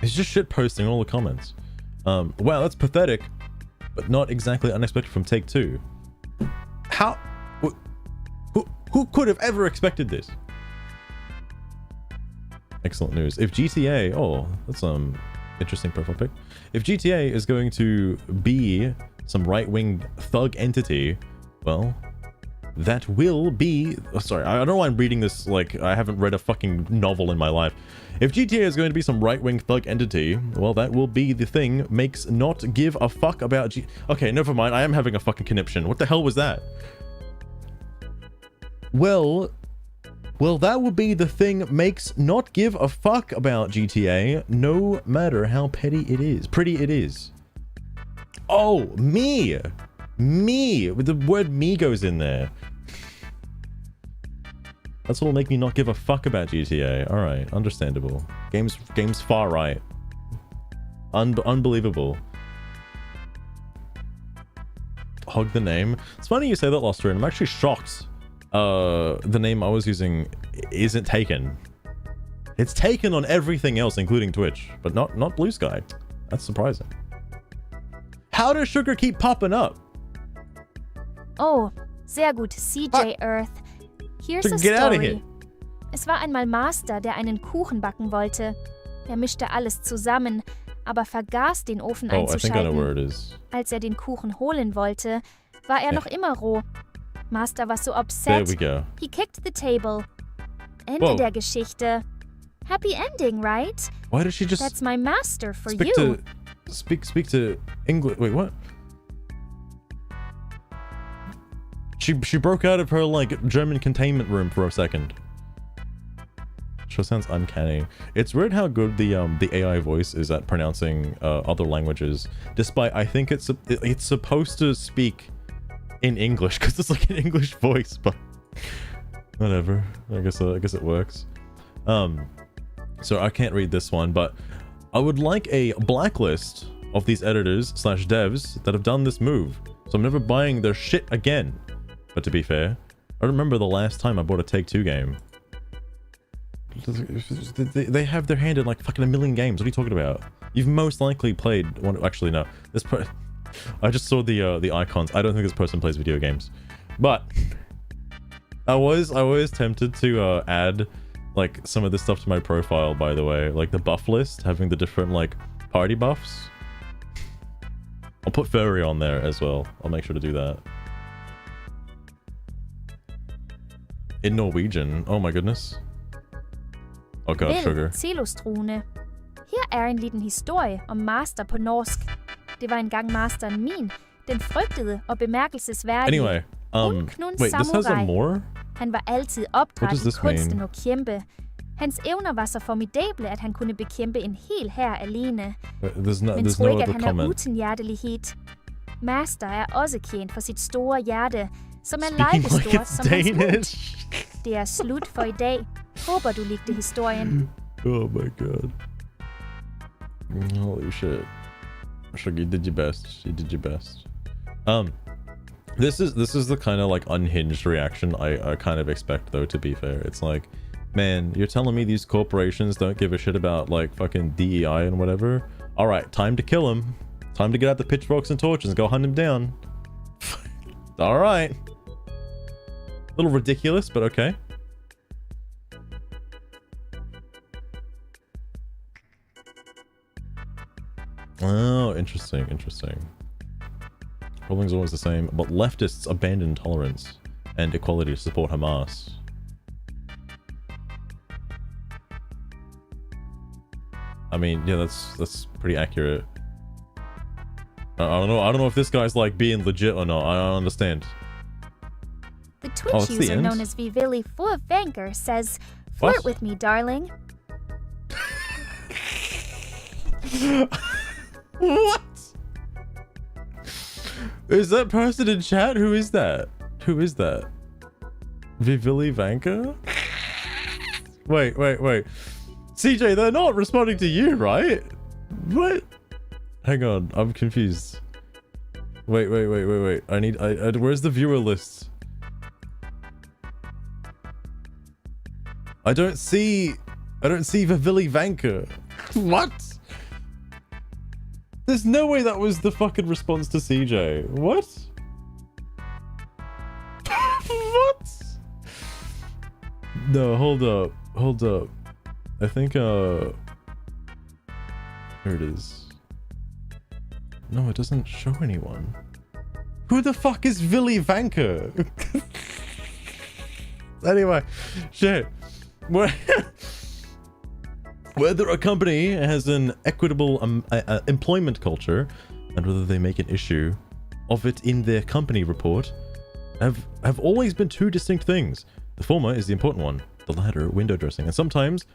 He's just shit posting all the comments. Wow, that's pathetic, but not exactly unexpected from Take Two. How? Who could have ever expected this? Excellent news. If GTA, oh, that's interesting profile pic. If GTA is going to be some right-wing thug entity, well, that will be... Oh, sorry, I don't know why I'm reading this like I haven't read a fucking novel in my life. If GTA is going to be some right-wing thug entity, well, that will be the thing makes not give a fuck about Okay, never mind. I am having a fucking conniption. What the hell was that? Well, that would be the thing makes not give a fuck about GTA, no matter how pretty it is. Oh, me, with the word me goes in there. That's what'll make me not give a fuck about GTA. All right, understandable. Game's far right. Unbelievable. Hog the name. It's funny you say that, Loster, and I'm actually shocked. The name I was using isn't taken. It's taken on everything else, including Twitch, but not Bluesky. That's surprising. How does Sugar keep popping up? Oh, sehr gut, CJ Earth. Here's a Get out of story. here. Es war einmal Master, der einen Kuchen backen wollte. Er mischte alles zusammen, aber vergaß, den Ofen Oh, I think I know where it einzuschalten. is. Als er den Kuchen holen wollte, war er noch immer roh. Master war so There upset. we go. He kicked the table. Ende Whoa. der Geschichte. Happy ending, right? Why did she just That's my master for speak you. to speak to English? Wait, what? She broke out of her like German containment room for a second. Sure sounds uncanny. It's weird how good the AI voice is at pronouncing other languages, despite I think it's supposed to speak in English because it's like an English voice, but whatever. I guess it works. So I can't read this one, but I would like a blacklist of these editors / devs that have done this move, so I'm never buying their shit again. But to be fair, I remember the last time I bought a Take-Two game. They have their hand in like fucking a million games. What are you talking about? You've most likely played one. Actually, no. I just saw the icons. I don't think this person plays video games, but I was tempted to add like some of this stuff to my profile. By the way, like the buff list, having the different like party buffs. I'll put furry on there as well. I'll make sure to do that. In Norwegian. Oh my goodness. Oh god, Vel, sugar. cellostrune. Her er en liten historie om Master på norsk. Det var engang masteren min, den frygtede og bemærkelsesværdige. Anyway, Unknun wait, this has a samurai. more? Han var altid What opdraget does i this kunsten mean? at kæmpe. Hans evner var så formidable, at han kunne bekæmpe en hel hær alene. There's Men no tro ikke, at other han er comment. utilhjertelighed. Master er også kendt for sit store hjerte, som er Speaking lige like stort it's som hans hoved. Danish. Det er slut for i dag. Håber du likte historien. Oh my god. Holy shit. Sugar, you did your best. You did your best. This is the kind of like unhinged reaction I kind of expect though, to be fair. It's like, man, you're telling me these corporations don't give a shit about like fucking DEI and whatever? Alright, time to kill him. Time to get out the pitchforks and torches and go hunt him down. Alright. A little ridiculous, but okay. Oh, interesting, interesting. Ruling's always the same, but leftists abandon tolerance and equality to support Hamas. I mean, yeah, that's pretty accurate. I don't know if this guy's like being legit or not. I don't understand. The Twitch Oh, it's the user end? known as Vivili Full of Vanker says, "Flirt What? with me, darling." What? Is that person in chat? Who is that? Who is that? Vivili Vanka? Wait. CJ, they're not responding to you, right? What? Hang on, I'm confused. Wait. I where's the viewer list? I don't see Vivili Vanka. What? There's no way that was the fucking response to CJ. What? What? No, hold up. I think, here it is. No, it doesn't show anyone. Who the fuck is Vili Vanka? Anyway, shit. Whether a company has an equitable employment culture and whether they make an issue of it in their company report have always been two distinct things. The former is the important one, the latter window dressing, and sometimes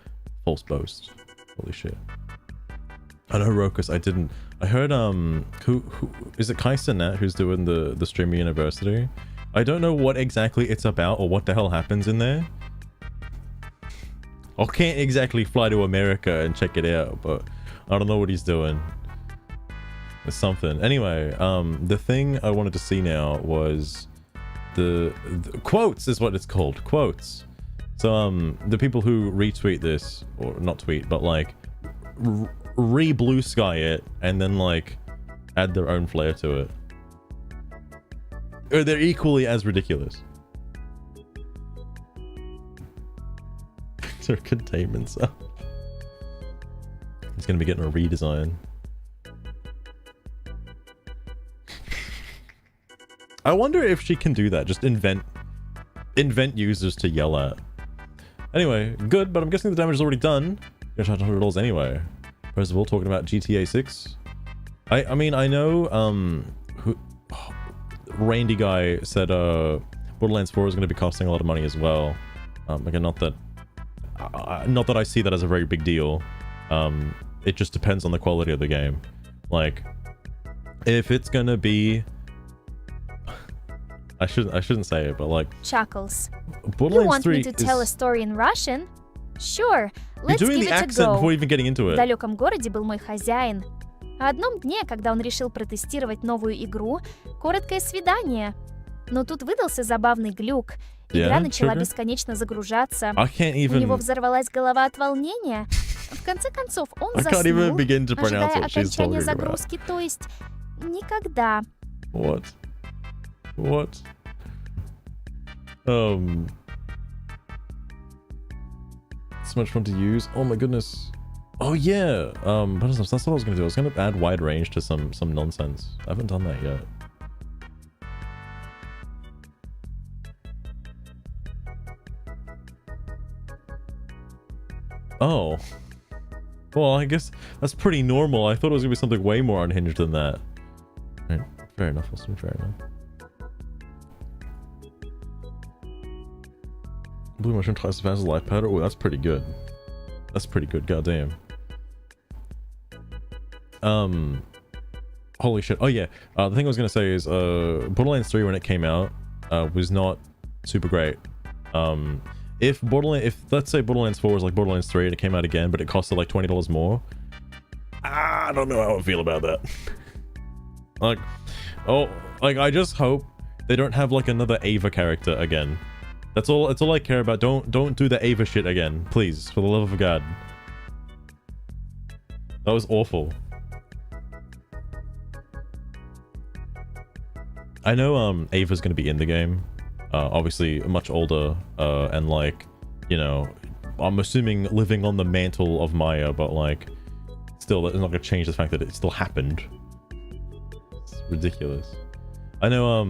false boast. Holy shit. I know Rokus, I heard who is it, Kai Sinat who's doing the Streamer University? I don't know what exactly it's about or what the hell happens in there. I can't exactly fly to America and check it out, but I don't know what he's doing. It's something. Anyway, the thing I wanted to see now was the quotes is what it's called. Quotes. So the people who retweet this, or not tweet, but like re-Bluesky it and then like add their own flair to it. Or they're equally as ridiculous. Character containment cell. He's gonna be getting a redesign. I wonder if she can do that. Just invent users to yell at. Anyway, good, but I'm guessing the damage is already done. You're charged $100 anyway. First of all, talking about GTA 6. I mean, I know, Randy guy said, Borderlands 4 is going to be costing a lot of money as well. Again, not that I see that as a very big deal. It just depends on the quality of the game. Like, if it's going to be... I shouldn't say it, but like... Chuckles. Borderlands You want 3 me to tell a story in Russian? Sure, let's You're doing give the it a accent go. before even getting into В it. далеком городе был мой хозяин. О одном дне, когда он решил протестировать новую игру, короткое свидание. Но тут выдался забавный глюк. Игра начала бесконечно загружаться. I can't У него even... взорвалась голова от волнения. В конце концов, он I can't even заснул, begin to pronounce ожидая what she's окончания talking about. загрузки, то есть никогда. What? So much fun to use. Oh my goodness. Oh yeah. But that's what I was gonna do. I was gonna add wide range to some nonsense. I haven't done that yet. Oh. Well, I guess that's pretty normal. I thought it was gonna be something way more unhinged than that. Right. Fair enough, Austin. Fair enough. Blue mushroom twice as fast as life powder. Oh, that's pretty good. That's pretty good. Goddamn. Holy shit. Oh yeah. The thing I was gonna say is, Borderlands 3 when it came out, was not super great. If let's say Borderlands 4 was like Borderlands 3 and it came out again, but it costed like $20 more, I don't know how I feel about that. Like, I just hope they don't have like another Ava character again. That's all I care about. Don't do the Ava shit again, please, for the love of God. That was awful. I know Ava's gonna be in the game. Obviously much older, and like, you know, I'm assuming living on the mantle of Maya, but like, still, that's not gonna change the fact that it still happened. It's ridiculous. I know,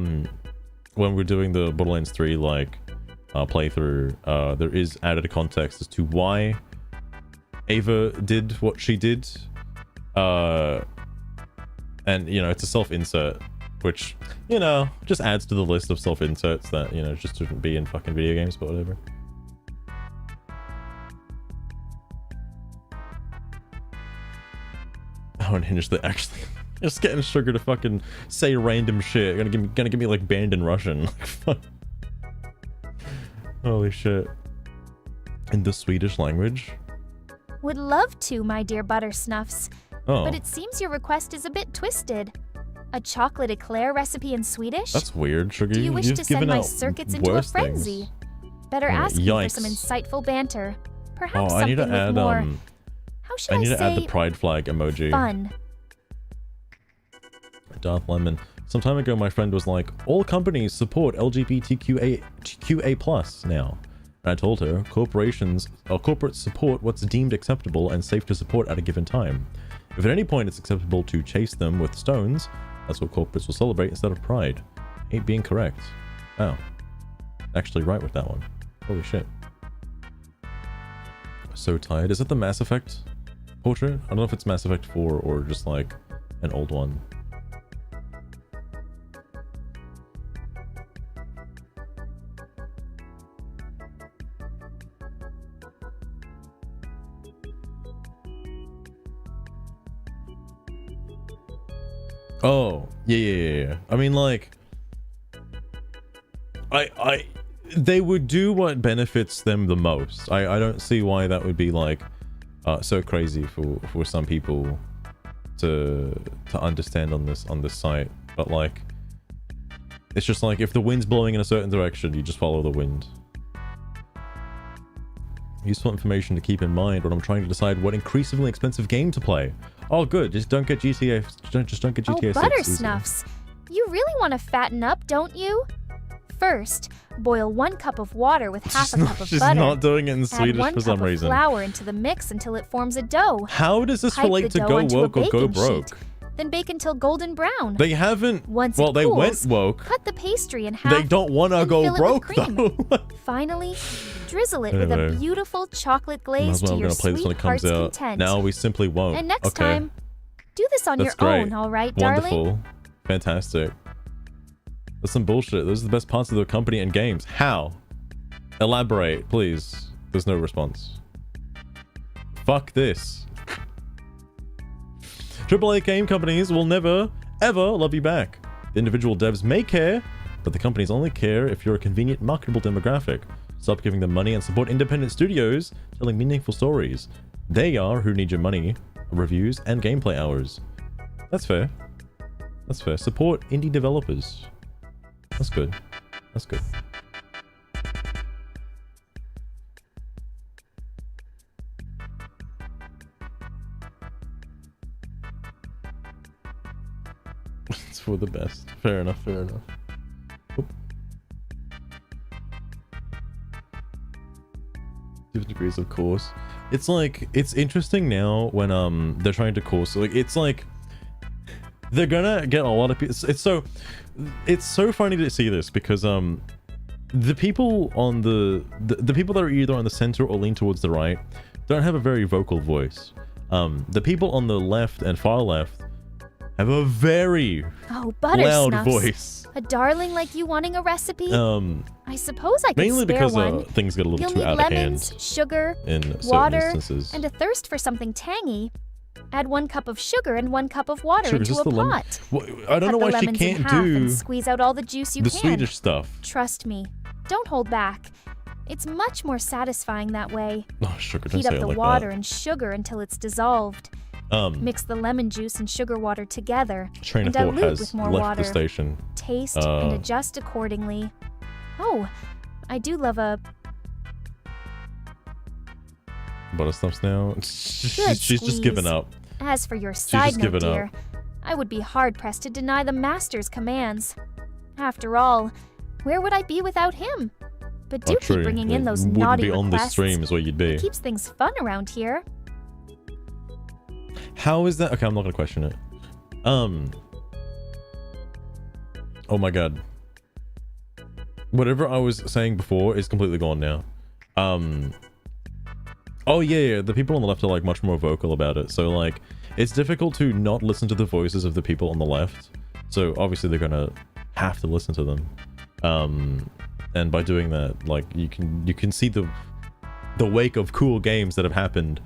when we're doing the Borderlands 3, like, playthrough, there is added context as to why Ava did what she did. And, you know, it's a self-insert, which, you know, just adds to the list of self-inserts that, you know, just shouldn't be in fucking video games, but whatever. Oh, unhinged that actually... Just getting Sugar to fucking say random shit. Gonna give me like banned in Russian. Holy shit. In the Swedish language? Would love to, my dear Buttersnuffs. Oh. But it seems your request is a bit twisted. A chocolate eclair recipe in Swedish? That's weird, Sugar. Do you wish You've to send given my out circuits into a worse frenzy? things. Better ask me for some Yikes. insightful banter. Perhaps Oh, I need something to add, with more... How should I I need to add say the pride flag emoji. fun? Darth Lemon. Some time ago, my friend was like, all companies support LGBTQA+ now. And I told her, corporates support what's deemed acceptable and safe to support at a given time. If at any point it's acceptable to chase them with stones, that's what corporates will celebrate instead of pride. Ain't being correct. Oh. Actually right with that one. Holy shit. So tired. Is it the Mass Effect portrait? I don't know if it's Mass Effect 4 or just like an old one. Oh, yeah. I mean, like, they would do what benefits them the most. I don't see why that would be like so crazy for some people to understand on this site. But like, it's just like if the wind's blowing in a certain direction, you just follow the wind. Useful information to keep in mind when I'm trying to decide what increasingly expensive game to play. Oh, good. Just don't get GTA. Just don't get GTA 6. Oh, Buttersnuffs. You really want to fatten up, don't you? First, boil 1 cup of water with half a cup of She's butter. not doing it in Add Swedish 1 for some cup reason. of flour into the mix until it forms a dough. How does this Pipe relate the to dough go onto a woke or go baking broke? sheet, then bake until golden brown. They haven't. Once well, it they went cools, woke. cut the pastry in half. They don't want to and go fill it with broke cream. though. Finally, drizzle it with a Anyway. beautiful chocolate Might glaze as well, to I'm your gonna play this when sweet it comes heart's out. content. Now we simply won't. And next okay. time, do this on That's your great. own, all right, darling? Wonderful. Fantastic. That's some bullshit. Those are the best parts of the company and games. How? Elaborate, please. There's no response. Fuck this. AAA game companies will never, ever love you back. The individual devs may care, but the companies only care if you're a convenient, marketable demographic. Stop giving them money and support independent studios telling meaningful stories. They are who need your money, reviews, and gameplay hours. That's fair. That's fair. Support indie developers. That's good. That's good. It's for the best. Fair enough, fair enough. Oop. Different degrees, of course. It's like, it's interesting now when they're trying to course, like, it's like they're gonna get a lot of people. It's so funny to see this because the people on the people that are either on the center or lean towards the right don't have a very vocal voice. The people on the left and far left have a very loud voice. A darling like you wanting a recipe? I suppose I could Mainly spare because one. things get a little You'll too need out of lemons, hand sugar, in certain water, instances. and a thirst for something tangy. Add 1 cup of sugar and 1 cup of water Sure, is into this a the lemon? pot. Well, I don't know Cut why the she lemons in can't half do and squeeze out all the juice you the can. Swedish stuff. Trust me. Don't hold back. It's much more satisfying that way. Oh, sugar, don't Heat say up it the like water that. and sugar until it's dissolved. Mix the lemon juice and sugar water together. Train of and thought dilute has with more left water. the station. Taste and adjust accordingly. Oh, I do love a Butter stuffs now. good She's just given squeeze. up. As for your just side note, given up. dear, I would be hard-pressed to deny the master's commands. After all, where would I be without him? But do Oh, keep true. bringing in It those wouldn't naughty be on this requests. stream is where you'd be. It keeps things fun around here. How is that? Okay, I'm not gonna question it. Oh my god. Whatever I was saying before is completely gone now. Oh yeah, the people on the left are like much more vocal about it. So like, it's difficult to not listen to the voices of the people on the left. So obviously they're gonna have to listen to them. And by doing that, like you can see the wake of cool games that have happened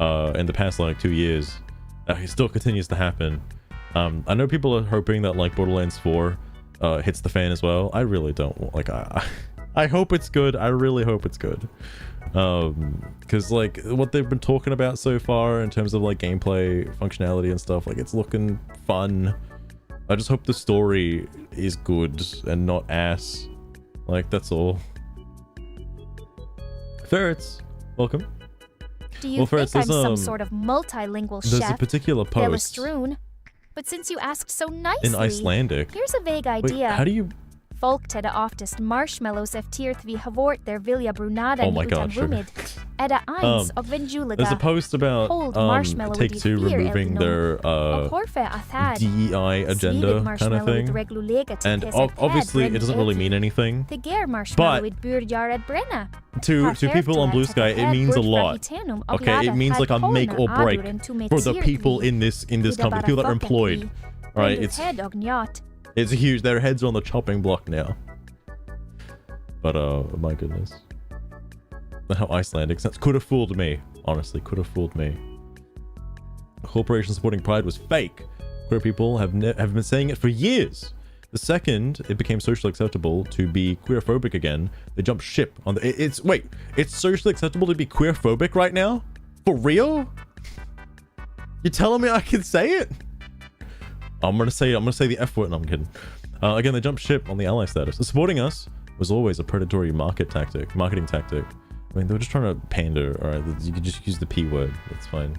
in the past like 2 years. It still continues to happen. I know people are hoping that like Borderlands 4 hits the fan as well. I really don't like. I hope it's good. I really hope it's good. Because like what they've been talking about so far in terms of like gameplay functionality and stuff, like it's looking fun. I just hope the story is good and not ass. Like that's all. Ferrets, welcome. Do you Well, think first, I'm there's, some sort of multilingual There's a chef? particular post Bellestrune? But since you asked so nicely, in Icelandic. here's a vague Wait, idea. how do you? Folk tedde oftest marshmallows efter vi har vårt der vilja brunada Oh my god, sure. rumid. Edda eins och There's a venjuliga. post about Hold marshmallow Take with Two beer removing eldnum. their Och horfe athad. DEI agenda kind of thing. And obviously it doesn't really mean anything. The ger marshmallow But with burjared brenna. to people on Blue Sky, it means a lot. Okay, it means like a make or break for the people in this company, people that are employed. All right, it's huge. Their heads are on the chopping block now. But my goodness, how Icelandic sounds. Could have fooled me. Honestly, could have fooled me. Corporation supporting Pride was fake. Queer people have been saying it for years. The second it became socially acceptable to be queerphobic again, they jumped ship on the. It's socially acceptable to be queerphobic right now? For real? You're telling me I can say it? I'm gonna say the F word. No, I'm kidding. Again, they jumped ship on the ally status. Supporting us was always a predatory marketing tactic. I mean, they were just trying to pander. All right, you could just use the P word. That's fine.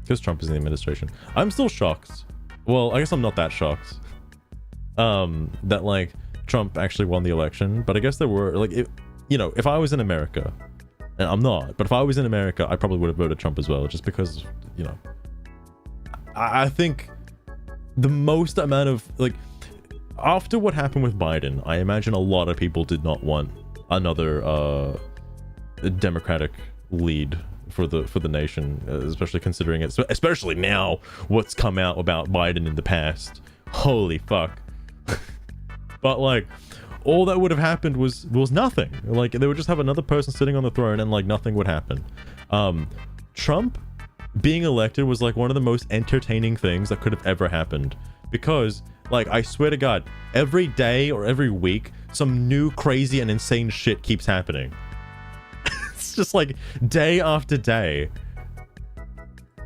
Because Trump is in the administration. I'm still shocked. Well, I guess I'm not that shocked. That like Trump actually won the election, but I guess there were like, you know, if I was in America, and I'm not, but if I was in America, I probably would have voted Trump as well, just because, you know, I think the most amount of like, after what happened with Biden, I imagine a lot of people did not want another Democratic lead for the nation, especially considering it, especially now what's come out about Biden in the past. Holy fuck. But like, all that would have happened was nothing. Like, they would just have another person sitting on the throne and like nothing would happen. Trump being elected was like one of the most entertaining things that could have ever happened, because like, I swear to God, every day or every week some new crazy and insane shit keeps happening. It's just like day after day.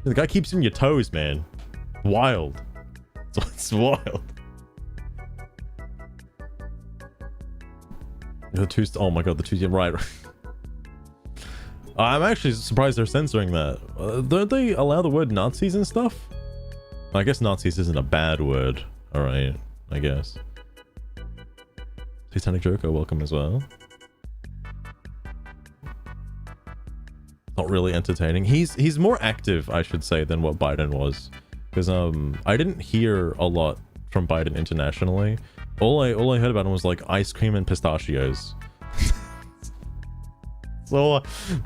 The guy keeps you on your toes, man. Wild. It's wild. Oh my god, the two, right. I'm actually surprised they're censoring that. Don't they allow the word Nazis and stuff? I guess Nazis isn't a bad word. Alright, I guess. Satanic Joker, welcome as well. Not really entertaining. He's more active, I should say, than what Biden was. Because I didn't hear a lot from Biden internationally. All I heard about him was like ice cream and pistachios. That's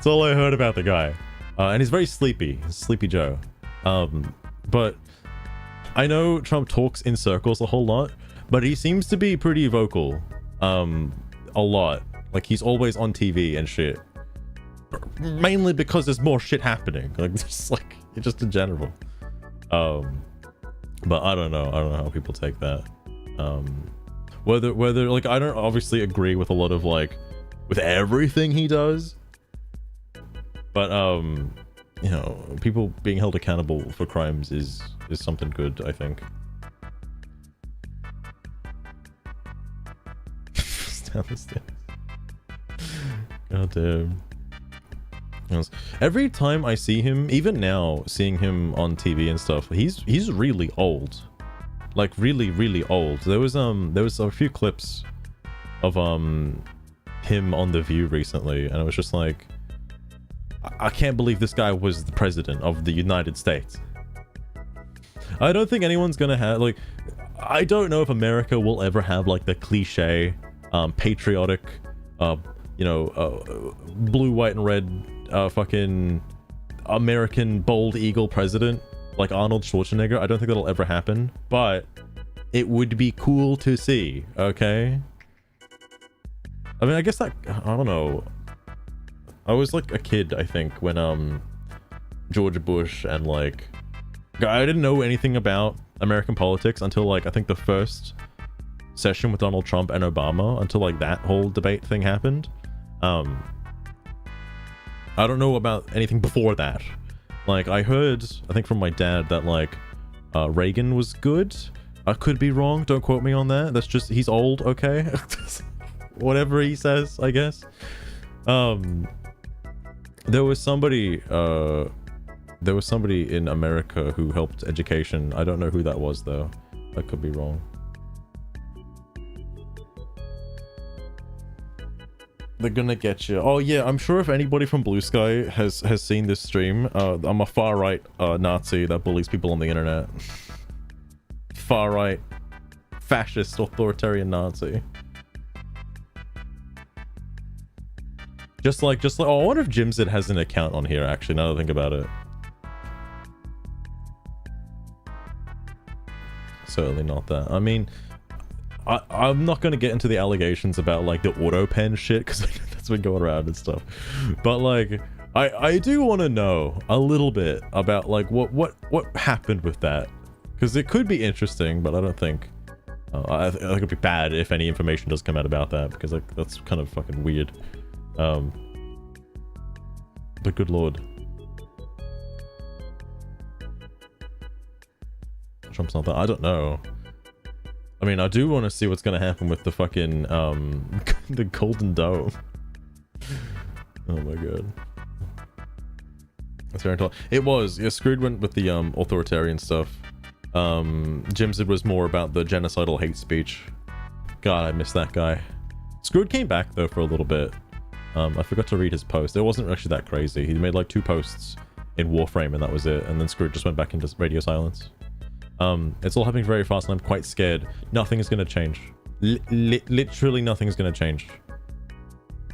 all I heard about the guy. And he's very sleepy. Sleepy Joe. But I know Trump talks in circles a whole lot, but he seems to be pretty vocal. A lot. Like, he's always on TV and shit. Mainly because there's more shit happening. Like, just in general. But I don't know how people take that. Whether like, I don't obviously agree with a lot of like with everything he does, but you know, people being held accountable for crimes is something good, I think. Down the stairs. God damn. Every time I see him, even now, seeing him on TV and stuff, he's really old. Like, really old. There was a few clips of him on The View recently, and I was just like, I can't believe this guy was the president of the United States. I don't think anyone's gonna have, like, I don't know if America will ever have like the cliche patriotic you know, blue, white, and red fucking American bald eagle president like Arnold Schwarzenegger. I don't think that'll ever happen, but it would be cool to see. Okay, I mean, I guess that, I don't know, I was like a kid, I think, when George Bush and like, I didn't know anything about American politics until like, I think the first session with Donald Trump and Obama, until like that whole debate thing happened. I don't know about anything before that. Like, I heard, I think from my dad, that like Reagan was good. I could be wrong, don't quote me on that. That's just, he's old, okay? Whatever he says, I guess. There was somebody in America who helped education. I don't know who that was though. I could be wrong. They're gonna get you. Oh yeah, I'm sure if anybody from Bluesky has seen this stream, I'm a far-right Nazi that bullies people on the internet. Far-right, fascist, authoritarian Nazi. Just like, oh, I wonder if Jimzid has an account on here, actually, now that I think about it. Certainly not that. I mean, I'm not going to get into the allegations about, like, the auto pen shit, because that's been going around and stuff. But, like, I do want to know a little bit about, like, what happened with that. Because it could be interesting, but I don't think... I think it'd be bad if any information does come out about that, because, like, that's kind of fucking weird. But good lord. Trump's not that. I don't know. I mean, I do want to see what's going to happen with the fucking, the Golden Dome. Oh my god. That's very intelligent. It was. Yeah, Screwed went with the, authoritarian stuff. Jimzid was more about the genocidal hate speech. God, I missed that guy. Screwed came back though for a little bit. I forgot to read his post. It wasn't actually that crazy. He made like 2 posts in Warframe and that was it. And then Screwed just went back into radio silence. It's all happening very fast and I'm quite scared. Nothing is going to change. Literally nothing is going to change.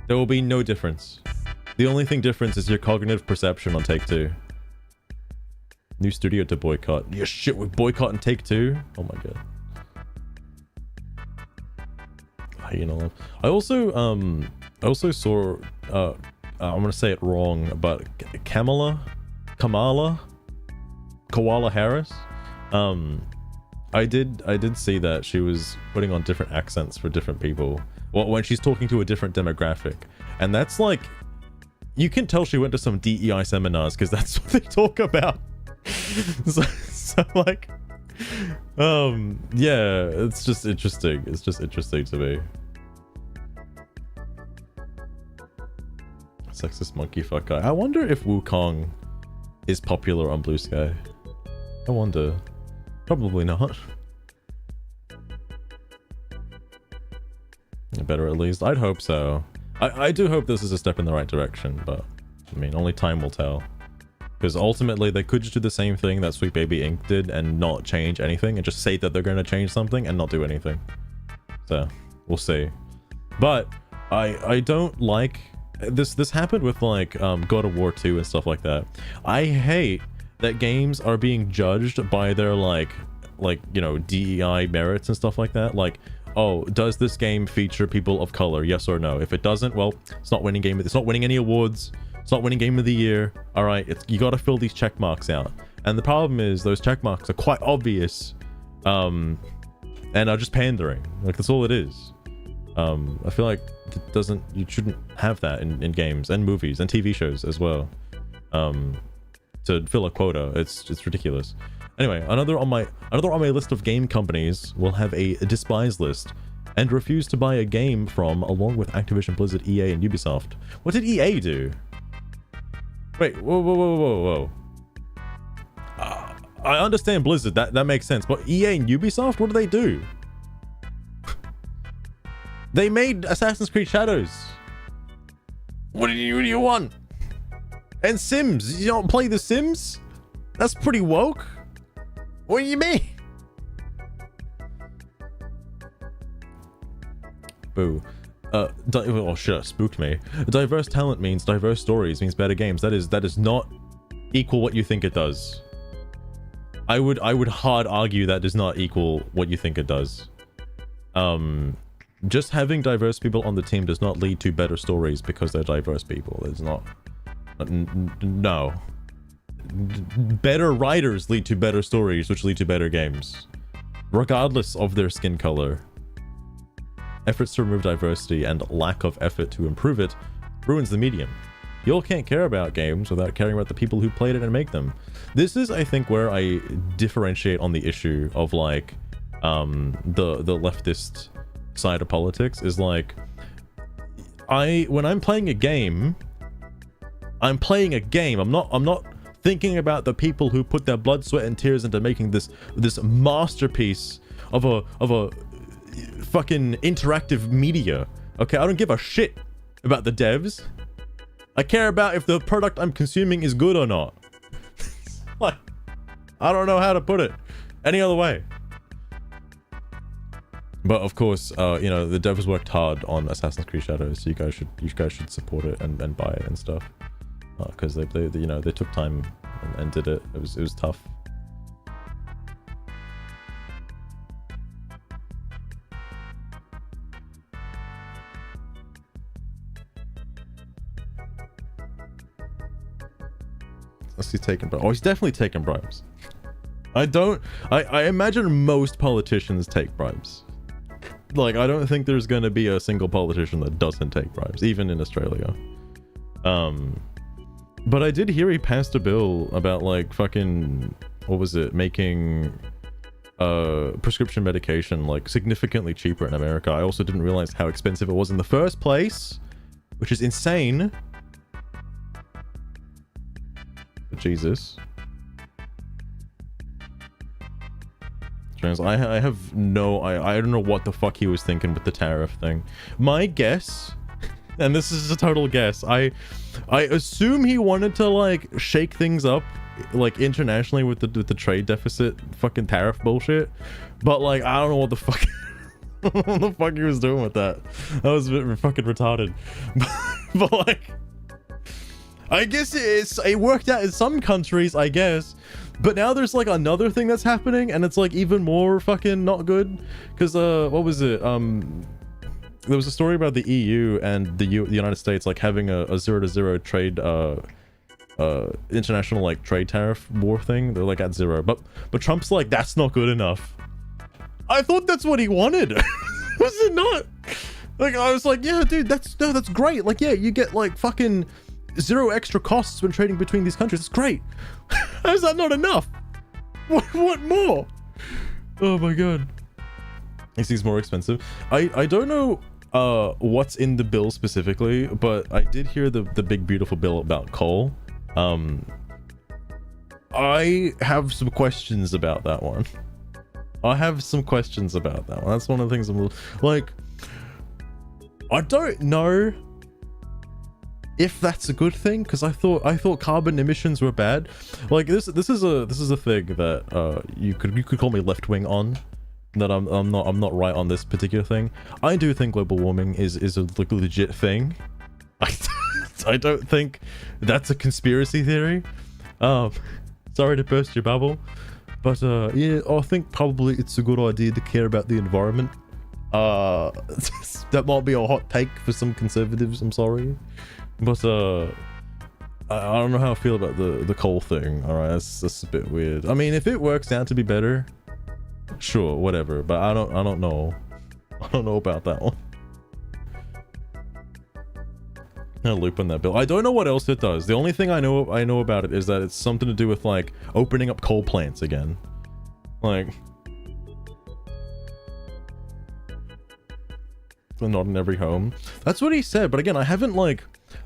There will be no difference. The only thing difference is your cognitive perception on Take-Two. New studio to boycott. Yeah, shit, we're boycotting Take-Two? Oh my god. You know, I also saw I'm gonna say it wrong, but Kamala Harris. I did see that she was putting on different accents for different people. Well, when she's talking to a different demographic, and that's like, you can tell she went to some DEI seminars because that's what they talk about. so like, yeah, it's just interesting. It's just interesting to me. Sexist monkey fuck guy. I wonder if Wukong is popular on Bluesky. I wonder. Probably not. Better at least. I'd hope so. I do hope this is a step in the right direction, but I mean, only time will tell. Because ultimately, they could just do the same thing that Sweet Baby Inc. did and not change anything and just say that they're going to change something and not do anything. So, we'll see. But I don't like... This happened with like God of War 2 and stuff like that. I hate that games are being judged by their like you know, DEI merits and stuff like that. Like, oh, does this game feature people of color? Yes or no? If it doesn't, well, it's not winning game. It's not winning any awards. It's not winning game of the year. All right, you got to fill these check marks out. And the problem is those check marks are quite obvious, and are just pandering. Like, that's all it is. I feel like you shouldn't have that in games and movies and TV shows as well. To fill a quota, it's ridiculous. Anyway, another on my list of game companies will have a despised list and refuse to buy a game from, along with Activision, Blizzard, EA, and Ubisoft. What did EA do? Wait, whoa. I understand Blizzard, that makes sense, but EA and Ubisoft, what do they do? They made Assassin's Creed Shadows. What do you want? And Sims. You don't play The Sims? That's pretty woke. What do you mean? Boo. Oh shit, spooked me. Diverse talent means diverse stories, means better games. That is not equal what you think it does. I would hard argue that does not equal what you think it does. Just having diverse people on the team does not lead to better stories because they're diverse people. It's not. No. Better writers lead to better stories, which lead to better games, regardless of their skin color. Efforts to remove diversity and lack of effort to improve it ruins the medium. You all can't care about games without caring about the people who played it and make them. This is, I think, where I differentiate on the issue of like the leftist side of politics is like, when I'm playing a game, I'm playing a game. I'm not thinking about the people who put their blood, sweat, and tears into making this masterpiece of a fucking interactive media. Okay, I don't give a shit about the devs. I care about if the product I'm consuming is good or not. Like, I don't know how to put it any other way. But of course, you know, the devs worked hard on Assassin's Creed Shadows, so you guys should support it and buy it and stuff. Because they you know, they took time and did it. It was tough. He's taking bribes. Oh, he's definitely taking bribes. I imagine most politicians take bribes. Like, I don't think there's gonna be a single politician that doesn't take bribes, even in Australia. But I did hear he passed a bill about like fucking, what was it, making prescription medication like significantly cheaper in America. I also didn't realize how expensive it was in the first place, which is insane. Jesus. I have no, I don't know what the fuck he was thinking with the tariff thing. My guess, and this is a total guess, I assume he wanted to like shake things up like internationally with the trade deficit fucking tariff bullshit, but like I don't know what the fuck what the fuck he was doing with that. That was a bit fucking retarded. But like, I guess it worked out in some countries, I guess. But now there's like another thing that's happening, and it's like even more fucking not good. Because what was it? There was a story about the EU and the United States like having a 0-to-0 trade international like trade tariff war thing. They're like at 0, but Trump's like, that's not good enough. I thought that's what he wanted. Was it not? Like I was like, yeah, dude, that's great. Like, yeah, you get like fucking 0 extra costs when trading between these countries. It's great. How is that not enough? What more? Oh my god. These things more expensive. I don't know what's in the bill specifically, but I did hear the big beautiful bill about coal. I have some questions about that one. That's one of the things I'm like, I don't know if that's a good thing, because I thought carbon emissions were bad. Like this is a thing that you could call me left wing on, that I'm not right on this particular thing. I do think global warming is a legit thing. I don't think that's a conspiracy theory. Sorry to burst your bubble, but yeah, I think probably it's a good idea to care about the environment. That might be a hot take for some conservatives, I'm sorry. But I don't know how I feel about the coal thing. All right, that's a bit weird. I mean, if it works out to be better, sure, whatever. But I don't know. I don't know about that one. A loop on that bill. I don't know what else it does. The only thing I know about it is that it's something to do with like opening up coal plants again. Like, not in every home. That's what he said. But again, I haven't like.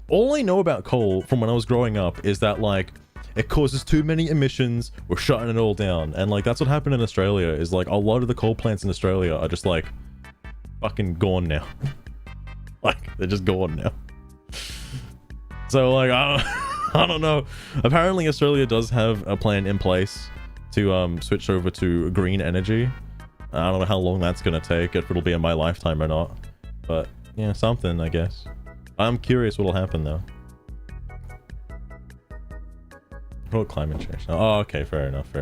All I know about coal from when I was growing up is that like it causes too many emissions, we're shutting it all down, and like that's what happened in Australia. Is like a lot of the coal plants in Australia are just like fucking gone now. Like they're just gone now. So like I don't know. Apparently Australia does have a plan in place to switch over to green energy. I don't know how long that's gonna take, if it'll be in my lifetime or not, but yeah, something, I guess. I'm curious what'll happen though. What climate change? Oh, okay, fair enough.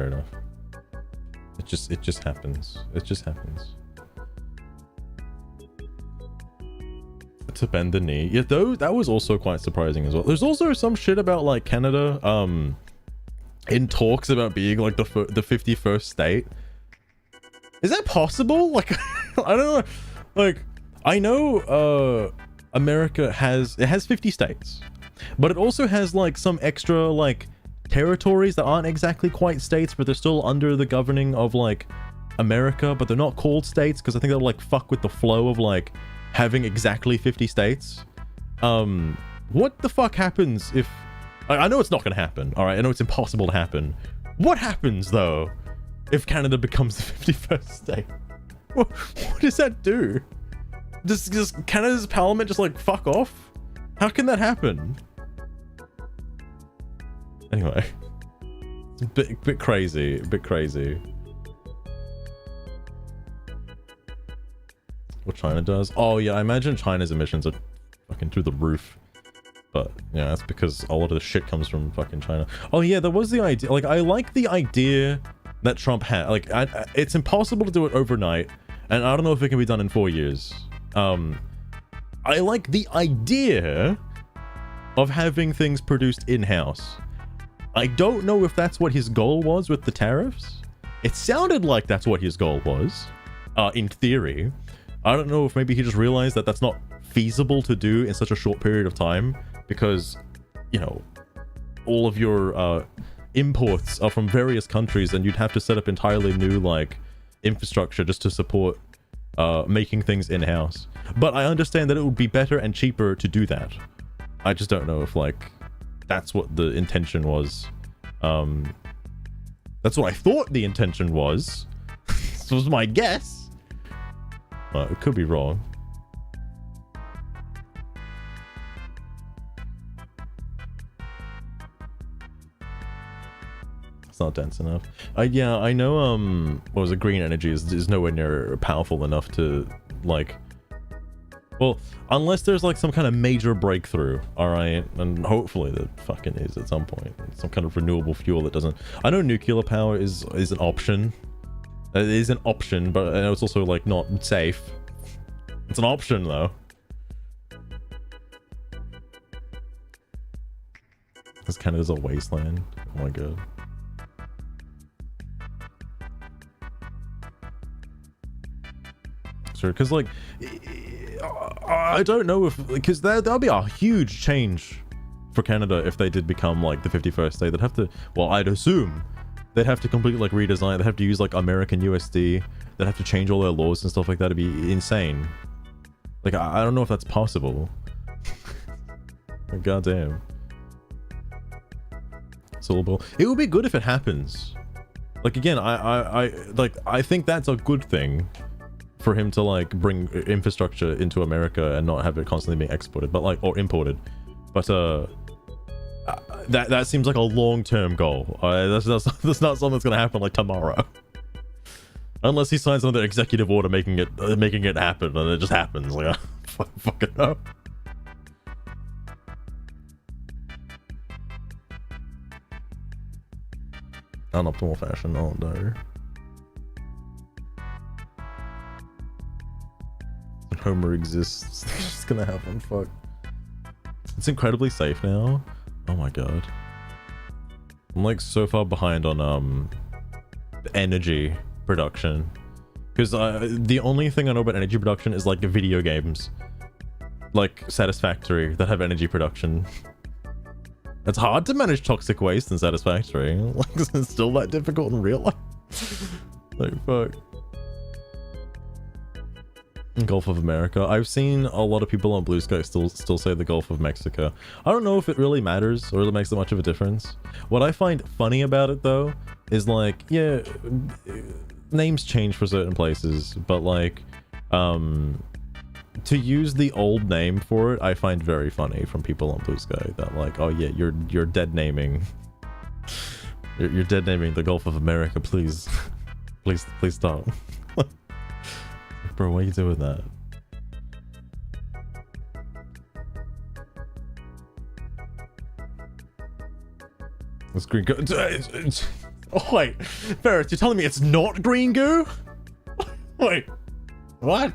It just happens. To bend the knee. Yeah, though that was also quite surprising as well. There's also some shit about like Canada in talks about being like the 51st state. Is that possible? Like I don't know. Like I know America has 50 states, but it also has like some extra like territories that aren't exactly quite states, but they're still under the governing of like America, but they're not called states because I think that'll like fuck with the flow of like having exactly 50 states. What the fuck happens if I know it's not gonna happen, all right, I know it's impossible to happen. What happens though if Canada becomes the 51st state? What does that do? Does Canada's parliament just like fuck off? How can that happen? Anyway, it's a bit crazy. What China does? Oh yeah, I imagine China's emissions are fucking through the roof. But yeah, that's because a lot of the shit comes from fucking China. Oh yeah, there was the idea. Like I like the idea that Trump had. Like it's impossible to do it overnight, and I don't know if it can be done in 4 years. I like the idea of having things produced in-house. I don't know if that's what his goal was with the tariffs. It sounded like that's what his goal was, in theory. I don't know if maybe he just realized that that's not feasible to do in such a short period of time because, you know, all of your imports are from various countries and you'd have to set up entirely new, like, infrastructure just to support making things in-house. But I understand that it would be better and cheaper to do that. I just don't know if, like, that's what the intention was. That's what I thought the intention was. This was my guess. It could be wrong. It's not dense enough. Yeah, I know, what was it? Green energy is nowhere near powerful enough to, like... Well, unless there's like some kind of major breakthrough, alright? And hopefully there fucking is at some point. Some kind of renewable fuel that doesn't... I know nuclear power is an option. It is an option, but it's also like not safe. It's an option though. Because Canada's a wasteland. Oh my god. Sure, because like... I don't know if, because that'll be a huge change for Canada if they did become like the 51st state. They'd have to, well, I'd assume they'd have to completely like redesign. They'd have to use like American USD. They'd have to change all their laws and stuff like that. It'd be insane. Like, I don't know if that's possible. God damn. Syllable. It would be good if it happens. Like, again, I think that's a good thing. For him to like bring infrastructure into America and not have it constantly being exported, but like, or imported. But that seems like a long-term goal. That's not something that's gonna happen like tomorrow. Unless he signs another executive order making it happen, and it just happens. Like, fucking no. Unoptimal fashion. Oh no. Homer exists. They're just gonna have one. Fuck. It's incredibly safe now. Oh my god. I'm like so far behind on energy production, because the only thing I know about energy production is like video games, like Satisfactory, that have energy production. It's hard to manage toxic waste in Satisfactory. Like, it's still that difficult in real life. Like, fuck. Gulf of America. I've seen a lot of people on Bluesky still say the Gulf of Mexico. I don't know if it really matters or it makes that much of a difference. What I find funny about it though is like, yeah, names change for certain places, but like, to use the old name for it, I find very funny from people on Bluesky that like, oh yeah, you're dead naming. You're dead naming the Gulf of America, please. please stop. Bro, why are you doing that? It's green goo. Oh wait, Ferret, you're telling me it's not green goo? Wait, what?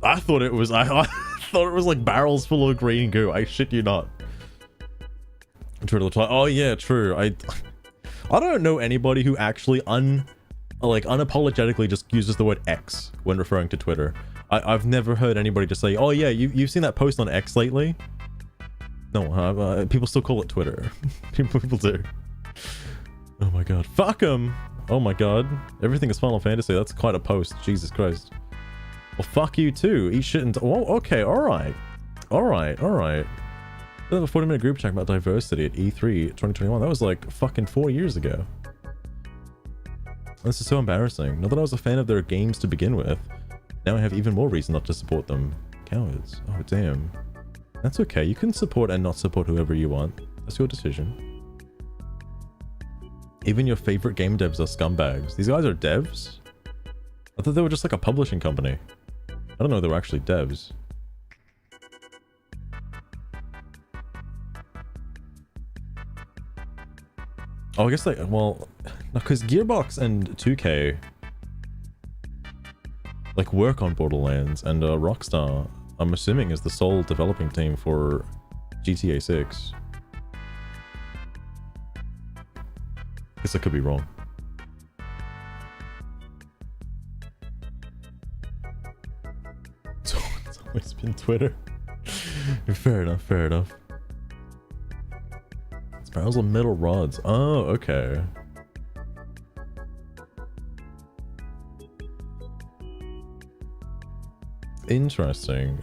I thought it was. I thought it was like barrels full of green goo. I shit you not. Oh yeah, true. I don't know anybody who actually unapologetically just uses the word X when referring to Twitter. I've never heard anybody just say, oh yeah, you've seen that post on X lately? No, people still call it Twitter. people do. Oh my god. Fuck them! Oh my god. Everything is Final Fantasy. That's quite a post. Jesus Christ. Well, fuck you too. Eat shit and... Oh, okay, alright. Alright. We have a 40-minute group chat about diversity at E3 2021. That was like fucking 4 years ago. This is so embarrassing. Not that I was a fan of their games to begin with. Now I have even more reason not to support them. Cowards. Oh, damn. That's okay. You can support and not support whoever you want. That's your decision. Even your favorite game devs are scumbags. These guys are devs? I thought they were just like a publishing company. I don't know if they were actually devs. Oh, I guess they... Well... No, because Gearbox and 2K... like, work on Borderlands, and Rockstar, I'm assuming, is the sole developing team for GTA 6. Guess I could be wrong. It's always been Twitter. Fair enough. Barrels of metal rods. Oh, okay. Interesting.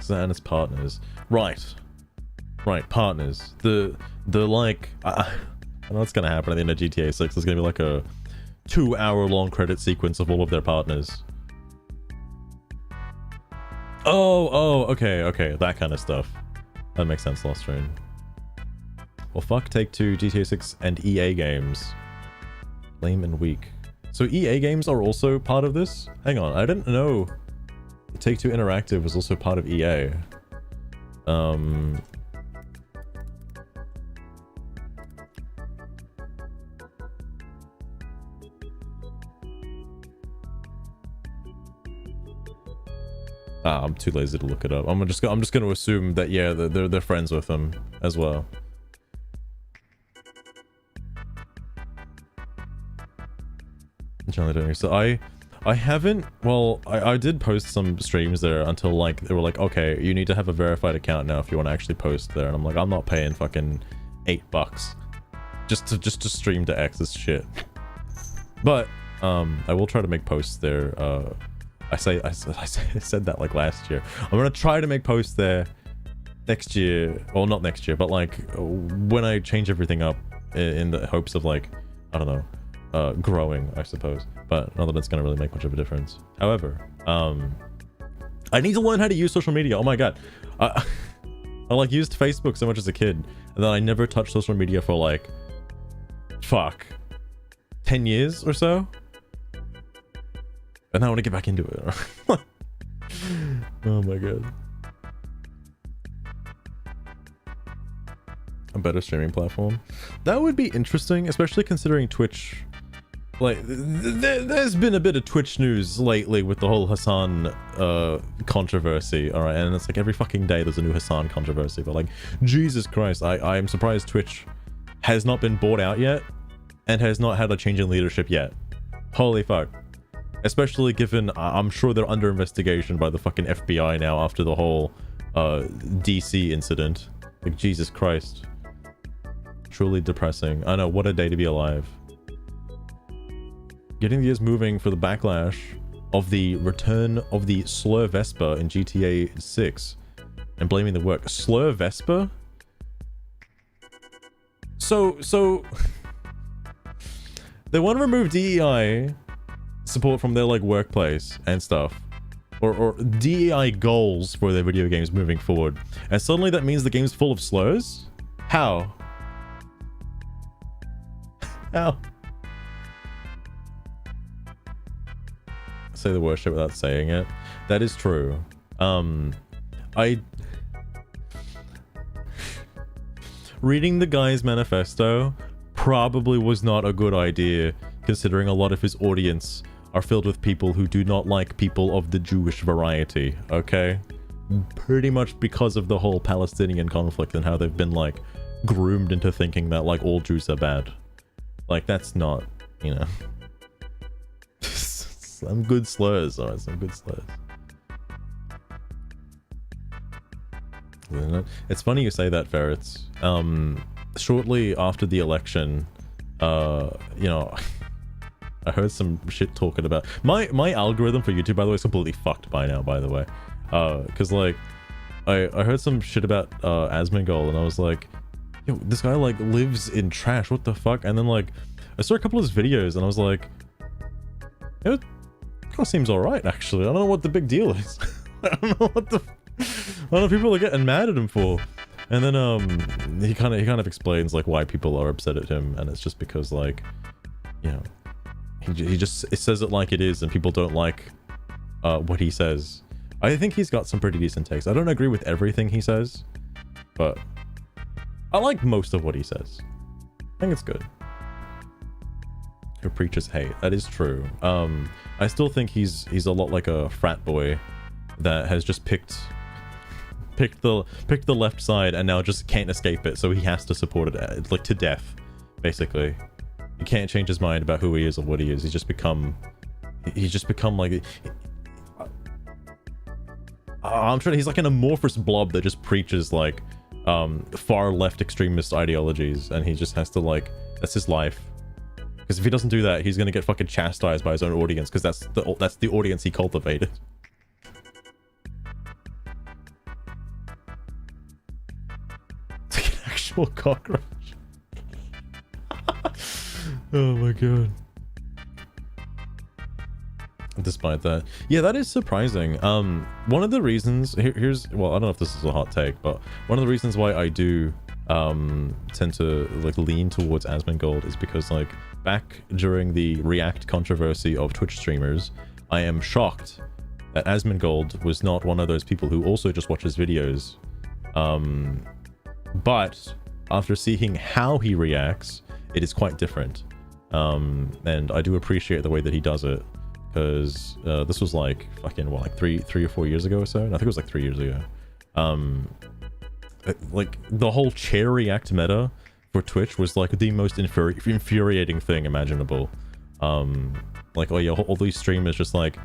and its partners. Right, partners. The like, I know what's gonna happen at the end of GTA 6. There's gonna be like a 2-hour-long credit sequence of all of their partners. Oh, okay, that kind of stuff. That makes sense, Lost Train. Well, fuck Take-Two, GTA 6, and EA games. Lame and weak. So EA games are also part of this? Hang on, I didn't know Take-Two Interactive was also part of EA. I'm too lazy to look it up. I'm just going to assume that yeah, they're friends with them as well. So I haven't, well, I did post some streams there until like they were like, okay, you need to have a verified account now if you want to actually post there, and I'm like, I'm not paying fucking $8 just to stream to X's shit. But I will try to make posts there. I said that like last year. I'm gonna try to make posts there next year. Well, not next year, but like when I change everything up in the hopes of like, I don't know, growing, I suppose. But not that it's gonna really make much of a difference. However, I need to learn how to use social media. Oh my god. I like used Facebook so much as a kid, and then I never touched social media for like, fuck, 10 years or so. And I want to get back into it. Oh my god. A better streaming platform. That would be interesting, especially considering Twitch. Like, there's been a bit of Twitch news lately with the whole Hassan controversy, alright? And it's like every fucking day there's a new Hassan controversy, but like, Jesus Christ, I am surprised Twitch has not been bought out yet and has not had a change in leadership yet. Holy fuck. Especially given, I'm sure they're under investigation by the fucking FBI now after the whole DC incident. Like, Jesus Christ. Truly depressing. I know, what a day to be alive. Getting the gears moving for the backlash of the return of the Slur Vespa in GTA 6 and blaming the work. Slur Vespa? So they want to remove DEI support from their like workplace and stuff, or DEI goals for their video games moving forward, and suddenly that means the game's full of slurs? How? Say the word shit without saying it. That is true. Reading the guy's manifesto probably was not a good idea, considering a lot of his audience are filled with people who do not like people of the Jewish variety, okay? Pretty much because of the whole Palestinian conflict and how they've been, like, groomed into thinking that, like, all Jews are bad. Like, that's not, you know... Some good slurs, alright, some good slurs. It's funny you say that, Ferrets. Shortly after the election, you know... I heard some shit talking about my algorithm for YouTube, by the way, is completely fucked by now, by the way. Cause like I heard some shit about Asmongold, and I was like, yo, this guy like lives in trash, what the fuck? And then like I saw a couple of his videos and I was like, it kind of seems alright actually. I don't know what the big deal is. I don't know what the I don't know if people are getting mad at him for. And then he kind of explains like why people are upset at him, and it's just because like, you know, he just says it like it is, and people don't like what he says. I think he's got some pretty decent takes. I don't agree with everything he says, but I like most of what he says. I think it's good. Who preaches hate? That is true. I still think he's a lot like a frat boy that has just picked the left side and now just can't escape it, so he has to support it like to death, basically. He can't change his mind about who he is or what he is. He's just become like he's like an amorphous blob that just preaches like far left extremist ideologies, and he just has to like, that's his life. Because if he doesn't do that, he's gonna get fucking chastised by his own audience, because that's the audience he cultivated. actual cockroach. Oh my god. Despite that, yeah, that is surprising. One of the reasons here's, well, I don't know if this is a hot take, but one of the reasons why I do tend to like lean towards Asmongold is because like back during the React controversy of Twitch streamers, I am shocked that Asmongold was not one of those people who also just watches videos. But after seeing how he reacts, it is quite different. And I do appreciate the way that he does it, because this was like fucking what, like three or 4 years ago or so. I think it was like 3 years ago. Like the whole chair react meta for Twitch was like the most infuriating thing imaginable. Like, oh yeah, all these streamers just like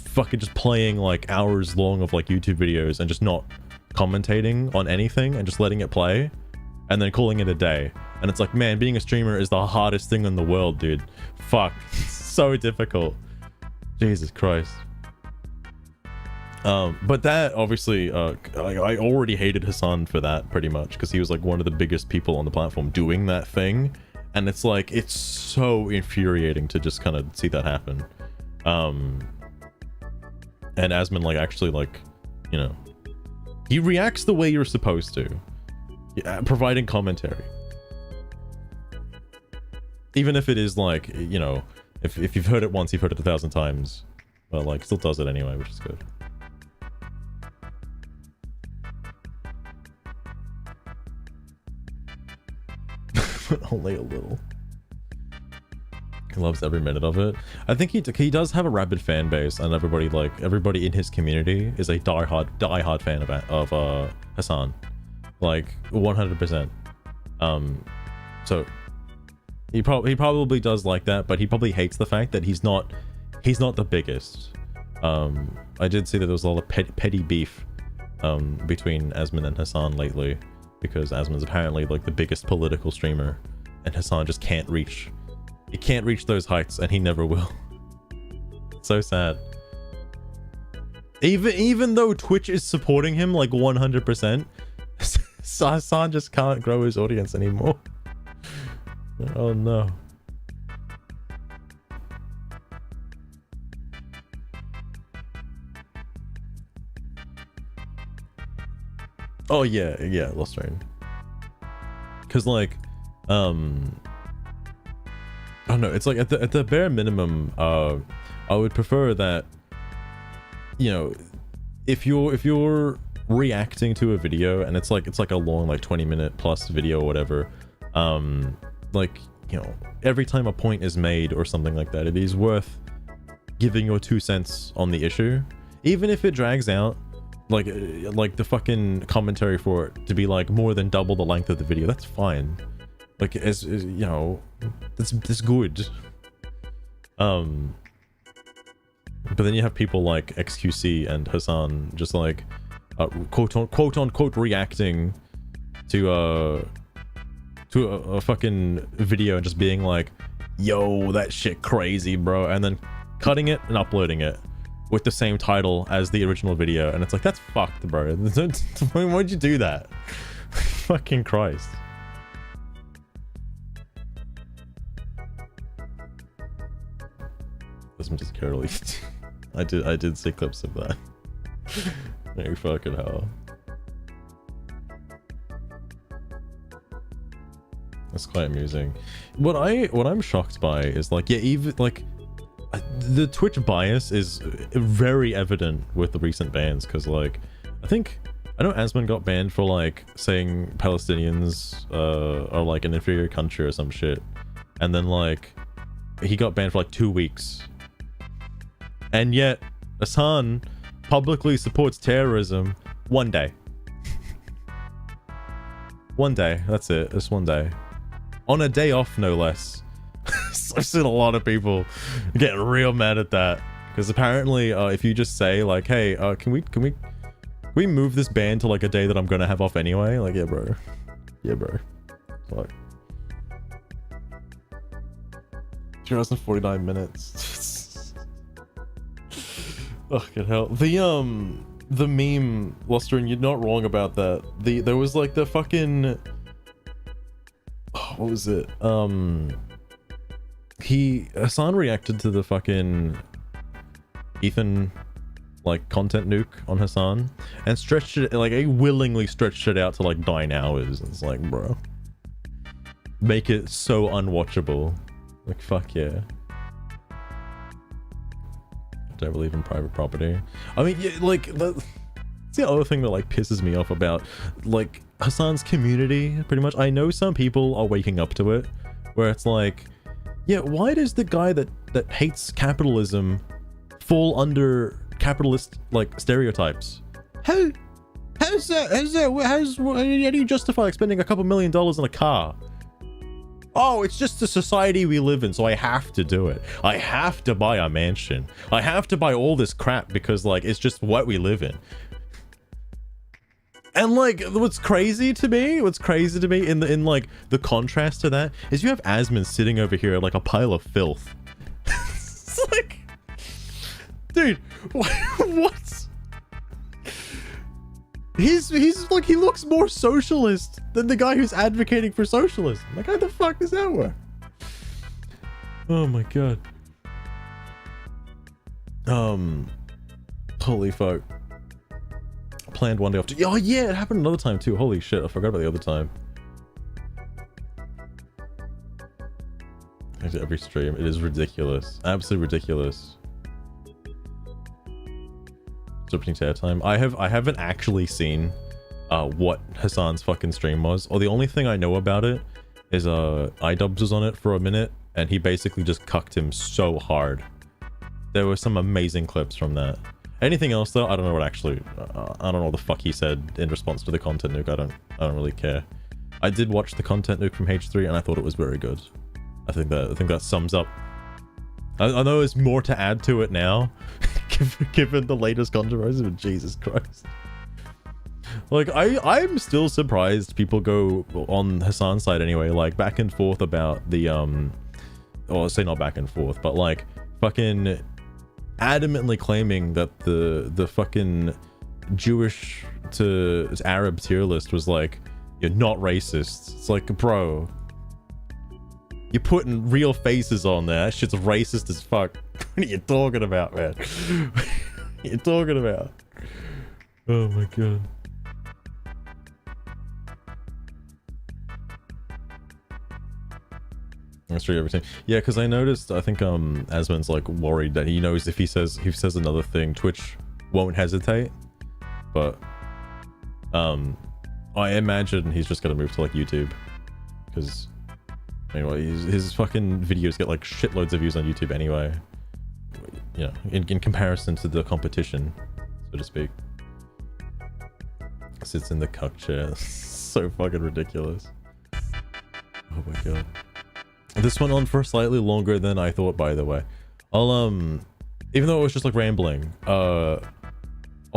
fucking just playing like hours long of like YouTube videos and just not commentating on anything and just letting it play and then calling it a day. And it's like, man, being a streamer is the hardest thing in the world, dude. Fuck. It's so difficult. Jesus Christ. But that obviously, I already hated Hassan for that pretty much, because he was like one of the biggest people on the platform doing that thing. And it's like, it's so infuriating to just kind of see that happen. And Asmon like actually like, you know, he reacts the way you're supposed to, yeah, providing commentary. Even if it is like, you know, if you've heard it once, you've heard it 1,000 times, but like still does it anyway, which is good. But only a little. He loves every minute of it. I think he does have a rabid fan base, and everybody in his community is a diehard fan of Hassan, like 100%. So he probably does like that, but he probably hates the fact that he's not the biggest. I did see that there was a lot of petty beef between Asmon and Hassan lately, because Asmon's apparently like the biggest political streamer, and Hassan just can't reach those heights, and he never will. So sad. Even though Twitch is supporting him like 100%, Hassan just can't grow his audience anymore. Oh no. Oh yeah, Lost Rain. Cause like, I don't know. It's like at the bare minimum, I would prefer that, you know, if you're reacting to a video and it's like a long like 20-minute plus video or whatever, like, you know, every time a point is made or something like that, it is worth giving your 2 cents on the issue, even if it drags out. Like the fucking commentary for it to be like more than double the length of the video, that's fine. Like, as you know, that's good. But then you have people like XQC and Hassan just like quote unquote reacting to a fucking video and just being like, yo, that shit crazy, bro, and then cutting it and uploading it with the same title as the original video, and it's like, that's fucked, bro. Why'd you do that? Fucking Christ. This one just carefully. I did see clips of that. Hey, fucking hell. That's quite amusing. What I'm shocked by is like, yeah, even like the Twitch bias is very evident with the recent bans, because like I know Asmon got banned for like saying Palestinians are like an inferior country or some shit, and then like he got banned for like 2 weeks, and yet Hassan publicly supports terrorism 1 day. 1 day, that's it. Just 1 day, on a day off, no less. I've seen a lot of people get real mad at that, because apparently if you just say like, hey, can we move this ban to like a day that I'm gonna have off anyway, like, yeah bro, fuck. 2 hours and 49 minutes. Fucking hell. The meme, Luster, and you're not wrong about that. There was like the fucking what was it? Hassan reacted to the fucking Ethan like content nuke on Hassan and stretched it, like he willingly stretched it out to like 9 hours. It's like, bro, make it so unwatchable. Like, fuck yeah. Don't believe in private property. I mean, yeah, like that's the other thing that like pisses me off about like Hassan's community. Pretty much, I know some people are waking up to it, where it's like, yeah, why does the guy that hates capitalism fall under capitalist like stereotypes? How do you justify like spending a couple $1 million on a car? Oh, it's just the society we live in, so I have to do it. I have to buy a mansion. I have to buy all this crap because like it's just what we live in. And like what's crazy to me in like the contrast to that is you have Asmund sitting over here like a pile of filth. It's like, dude, what? He's like, he looks more socialist than the guy who's advocating for socialism. Like, how the fuck does that work? Oh my god. Holy fuck. Planned one day off. Oh yeah, it happened another time too. Holy shit, I forgot about the other time. Actually, every stream, it is ridiculous. Absolutely ridiculous. Opening to airtime. I haven't actually seen what Hassan's fucking stream was, or the only thing I know about it is iDubbbz was on it for a minute and he basically just cucked him so hard. There were some amazing clips from that. Anything else though, I don't know what actually I don't know what the fuck he said in response to the content nuke. I don't really care. I did watch the content nuke from H3 and I thought it was very good. I think that sums up. I know there's more to add to it now, given the latest controversy, but Jesus Christ. Like, I'm still surprised people go on Hassan's side anyway, like, back and forth about the, or say not back and forth, but like, fucking adamantly claiming that the fucking Jewish to Arab tier list was like, you're not racist. It's like, bro, you're putting real faces on there. That shit's racist as fuck. What are you talking about, man? What are you talking about? Oh my god. That's true, everything. Yeah, because I noticed, I think Asmund's like worried that he knows if he says another thing, Twitch won't hesitate. But I imagine he's just gonna move to like YouTube. Because anyway, his fucking videos get like shitloads of views on YouTube anyway. You know, in comparison to the competition, so to speak. Sits in the cuck chair. So fucking ridiculous. Oh my god. This went on for slightly longer than I thought, by the way. I'll even though it was just like rambling, I'll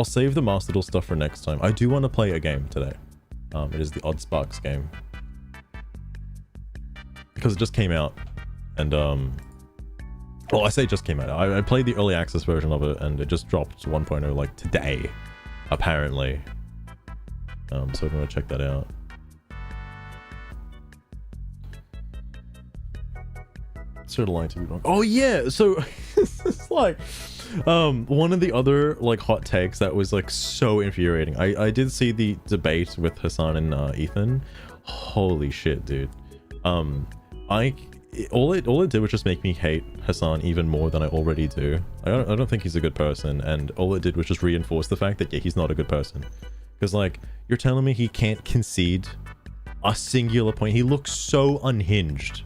save the Master Duel stuff for next time. I do want to play a game today. It is the Odd Sparks game. Because it just came out, and well, I say it just came out. I played the early access version of it, and it just dropped 1.0 like today, apparently. So I'm gonna check that out. Sort of lying to be wrong. Oh yeah, so it's like one of the other like hot takes that was like so infuriating. I did see the debate with Hassan and Ethan. Holy shit, dude. All it did was just make me hate Hassan even more than I already do. I don't think he's a good person, and all it did was just reinforce the fact that yeah, he's not a good person. Because like, you're telling me he can't concede a singular point. He looks so unhinged,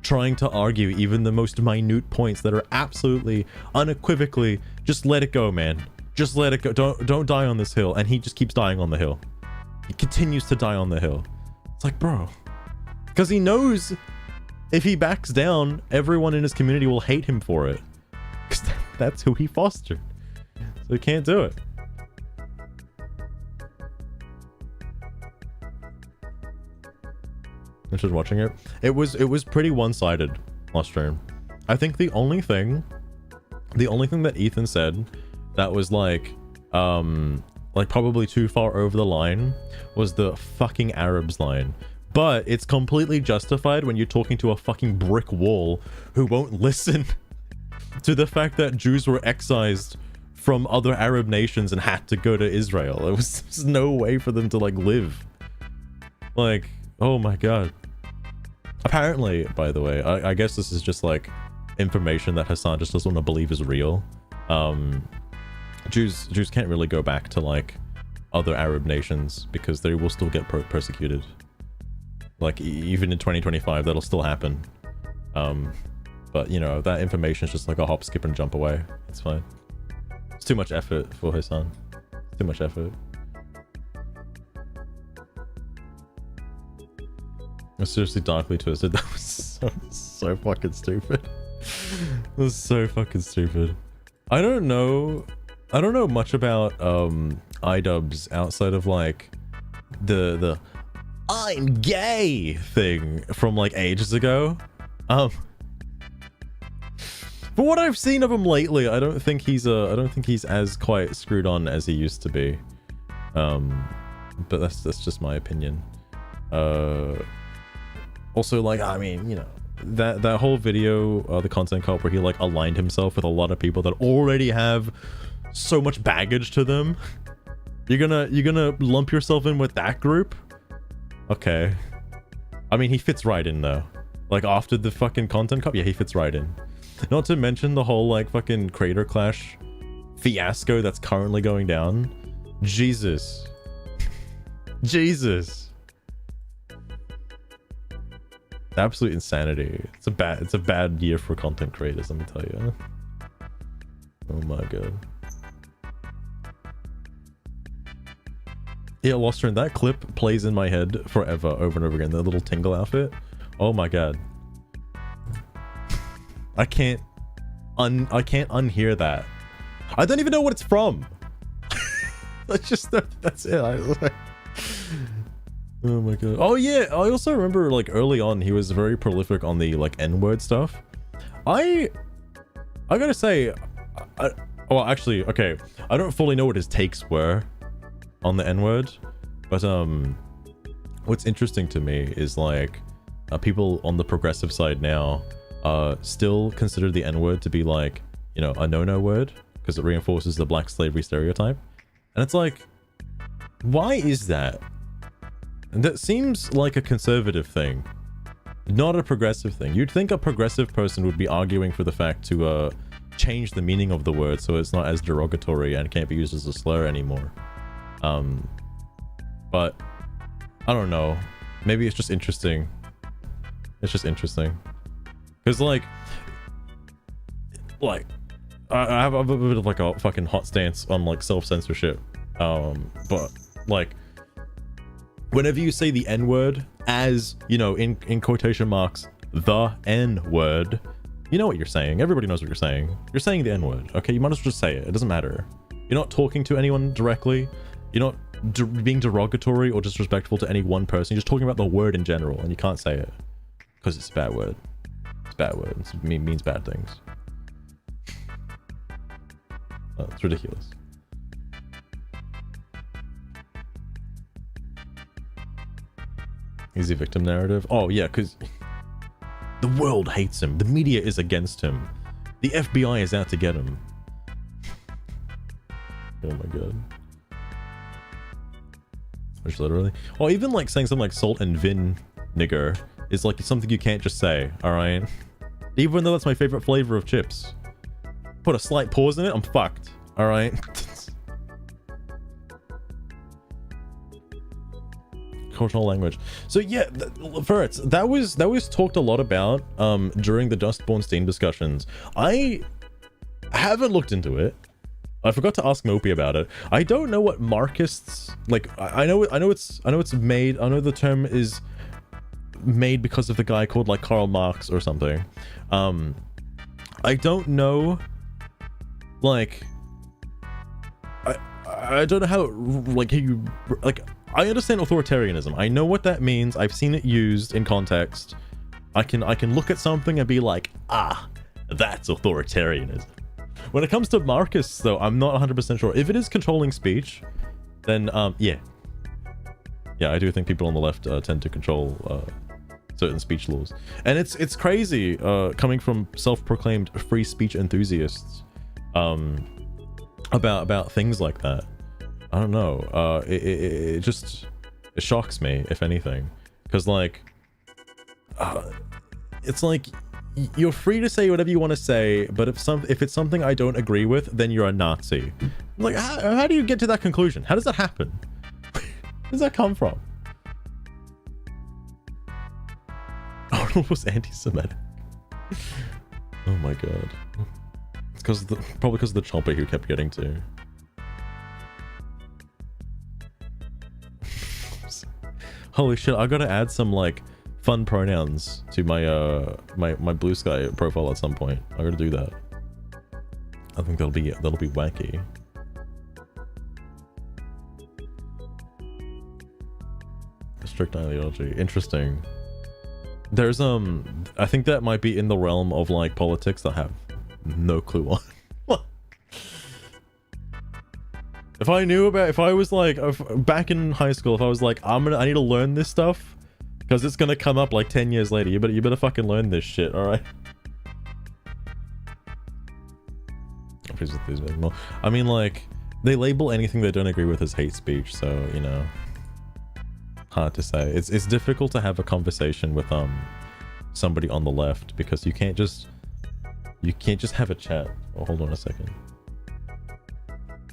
trying to argue even the most minute points that are absolutely unequivocally just let it go, man. Just let it go. Don't die on this hill. And he just keeps dying on the hill. He continues to die on the hill. It's like, bro, because he knows if he backs down, everyone in his community will hate him for it. Because that's who he fostered. So he can't do it. I'm just watching it. It was pretty one-sided last stream. I think the only thing that Ethan said that was like probably too far over the line was the fucking Arabs line. But it's completely justified when you're talking to a fucking brick wall who won't listen to the fact that Jews were excised from other Arab nations and had to go to Israel. There's no way for them to like live. Like, oh my god. Apparently, by the way, I guess this is just like information that Hassan just doesn't want to believe is real. Jews can't really go back to like other Arab nations because they will still get persecuted. Like even in 2025, that'll still happen. But you know, that information is just like a hop, skip, and jump away. It's fine. It's too much effort for Hassan. It's too much effort. It's seriously darkly twisted. That was so fucking stupid. That was so fucking stupid. I don't know much about iDubbbz outside of like the I'm gay thing from like ages ago. For what I've seen of him lately, I don't think he's as quite screwed on as he used to be. But that's just my opinion. Also, like, I mean, you know, that whole video, the content cop where he like aligned himself with a lot of people that already have so much baggage to them. You're gonna lump yourself in with that group? Okay. I mean, he fits right in though. Like after the fucking content cop, yeah, he fits right in. Not to mention the whole like fucking Creator Clash fiasco that's currently going down. Jesus. Jesus. Absolute insanity. It's a bad year for content creators, let me tell you. Oh my god. Yeah, Loster, and that clip plays in my head forever, over and over again. The little tingle outfit. Oh my god. I can't unhear that. I don't even know what it's from. That's it. Oh my god. Oh yeah, I also remember like early on he was very prolific on the like N-word stuff. I gotta say, well actually, okay, I don't fully know what his takes were on the N-word, but what's interesting to me is like people on the progressive side now still consider the N-word to be like, you know, a no-no word because it reinforces the black slavery stereotype. And it's like, why is that? And that seems like a conservative thing, not a progressive thing. You'd think a progressive person would be arguing for the fact to change the meaning of the word so it's not as derogatory and can't be used as a slur anymore. But I don't know. Maybe it's just interesting. It's just interesting. Because like I have a bit of like a fucking hot stance on like self-censorship. But like whenever you say the N-word as, you know, in quotation marks, the N-word, you know what you're saying. Everybody knows what you're saying. You're saying the N-word, okay? You might as well just say it. It doesn't matter. You're not talking to anyone directly. You're not being derogatory or disrespectful to any one person. You're just talking about the word in general, and you can't say it. Because it's a bad word. It's a bad word. It means bad things. Oh, it's ridiculous. Easy victim narrative. Oh yeah, because the world hates him. The media is against him. The FBI is out to get him. Oh my god. Which literally. Or even like saying something like salt and vin nigger is like something you can't just say, alright? Even though that's my favorite flavor of chips. Put a slight pause in it, I'm fucked. Alright? Cultural language. So yeah, Ferrets, that was talked a lot about during the Dustborn Steam discussions. I haven't looked into it. I forgot to ask Mopey about it. I don't know what Marxists like. I know it's made. I know the term is made because of the guy called like Karl Marx or something. I don't know. Like, I don't know how like you like. I understand authoritarianism. I know what that means. I've seen it used in context. I can look at something and be like, ah, that's authoritarianism. When it comes to Marxists, though, I'm not 100% sure. If it is controlling speech, then yeah. Yeah, I do think people on the left tend to control certain speech laws, and it's crazy coming from self-proclaimed free speech enthusiasts about things like that. I don't know. It shocks me, if anything, because like it's like you're free to say whatever you want to say, but if it's something I don't agree with, then you're a Nazi. Like, how do you get to that conclusion? How does that happen? Where does that come from? Arnold was anti-Semitic. Oh my god. It's probably because of the chopper he kept getting to. Holy shit! I gotta add some like fun pronouns to my my Bluesky profile at some point. I gotta do that. I think that'll be wacky. Strict ideology. Interesting. There's I think that might be in the realm of like politics that I have no clue on. If I was like back in high school, if I was like I need to learn this stuff because it's gonna come up like 10 years later, you better fucking learn this shit, all right? I mean, like, they label anything they don't agree with as hate speech, so you know, hard to say. It's difficult to have a conversation with somebody on the left because you can't just have a chat. Oh, hold on a second.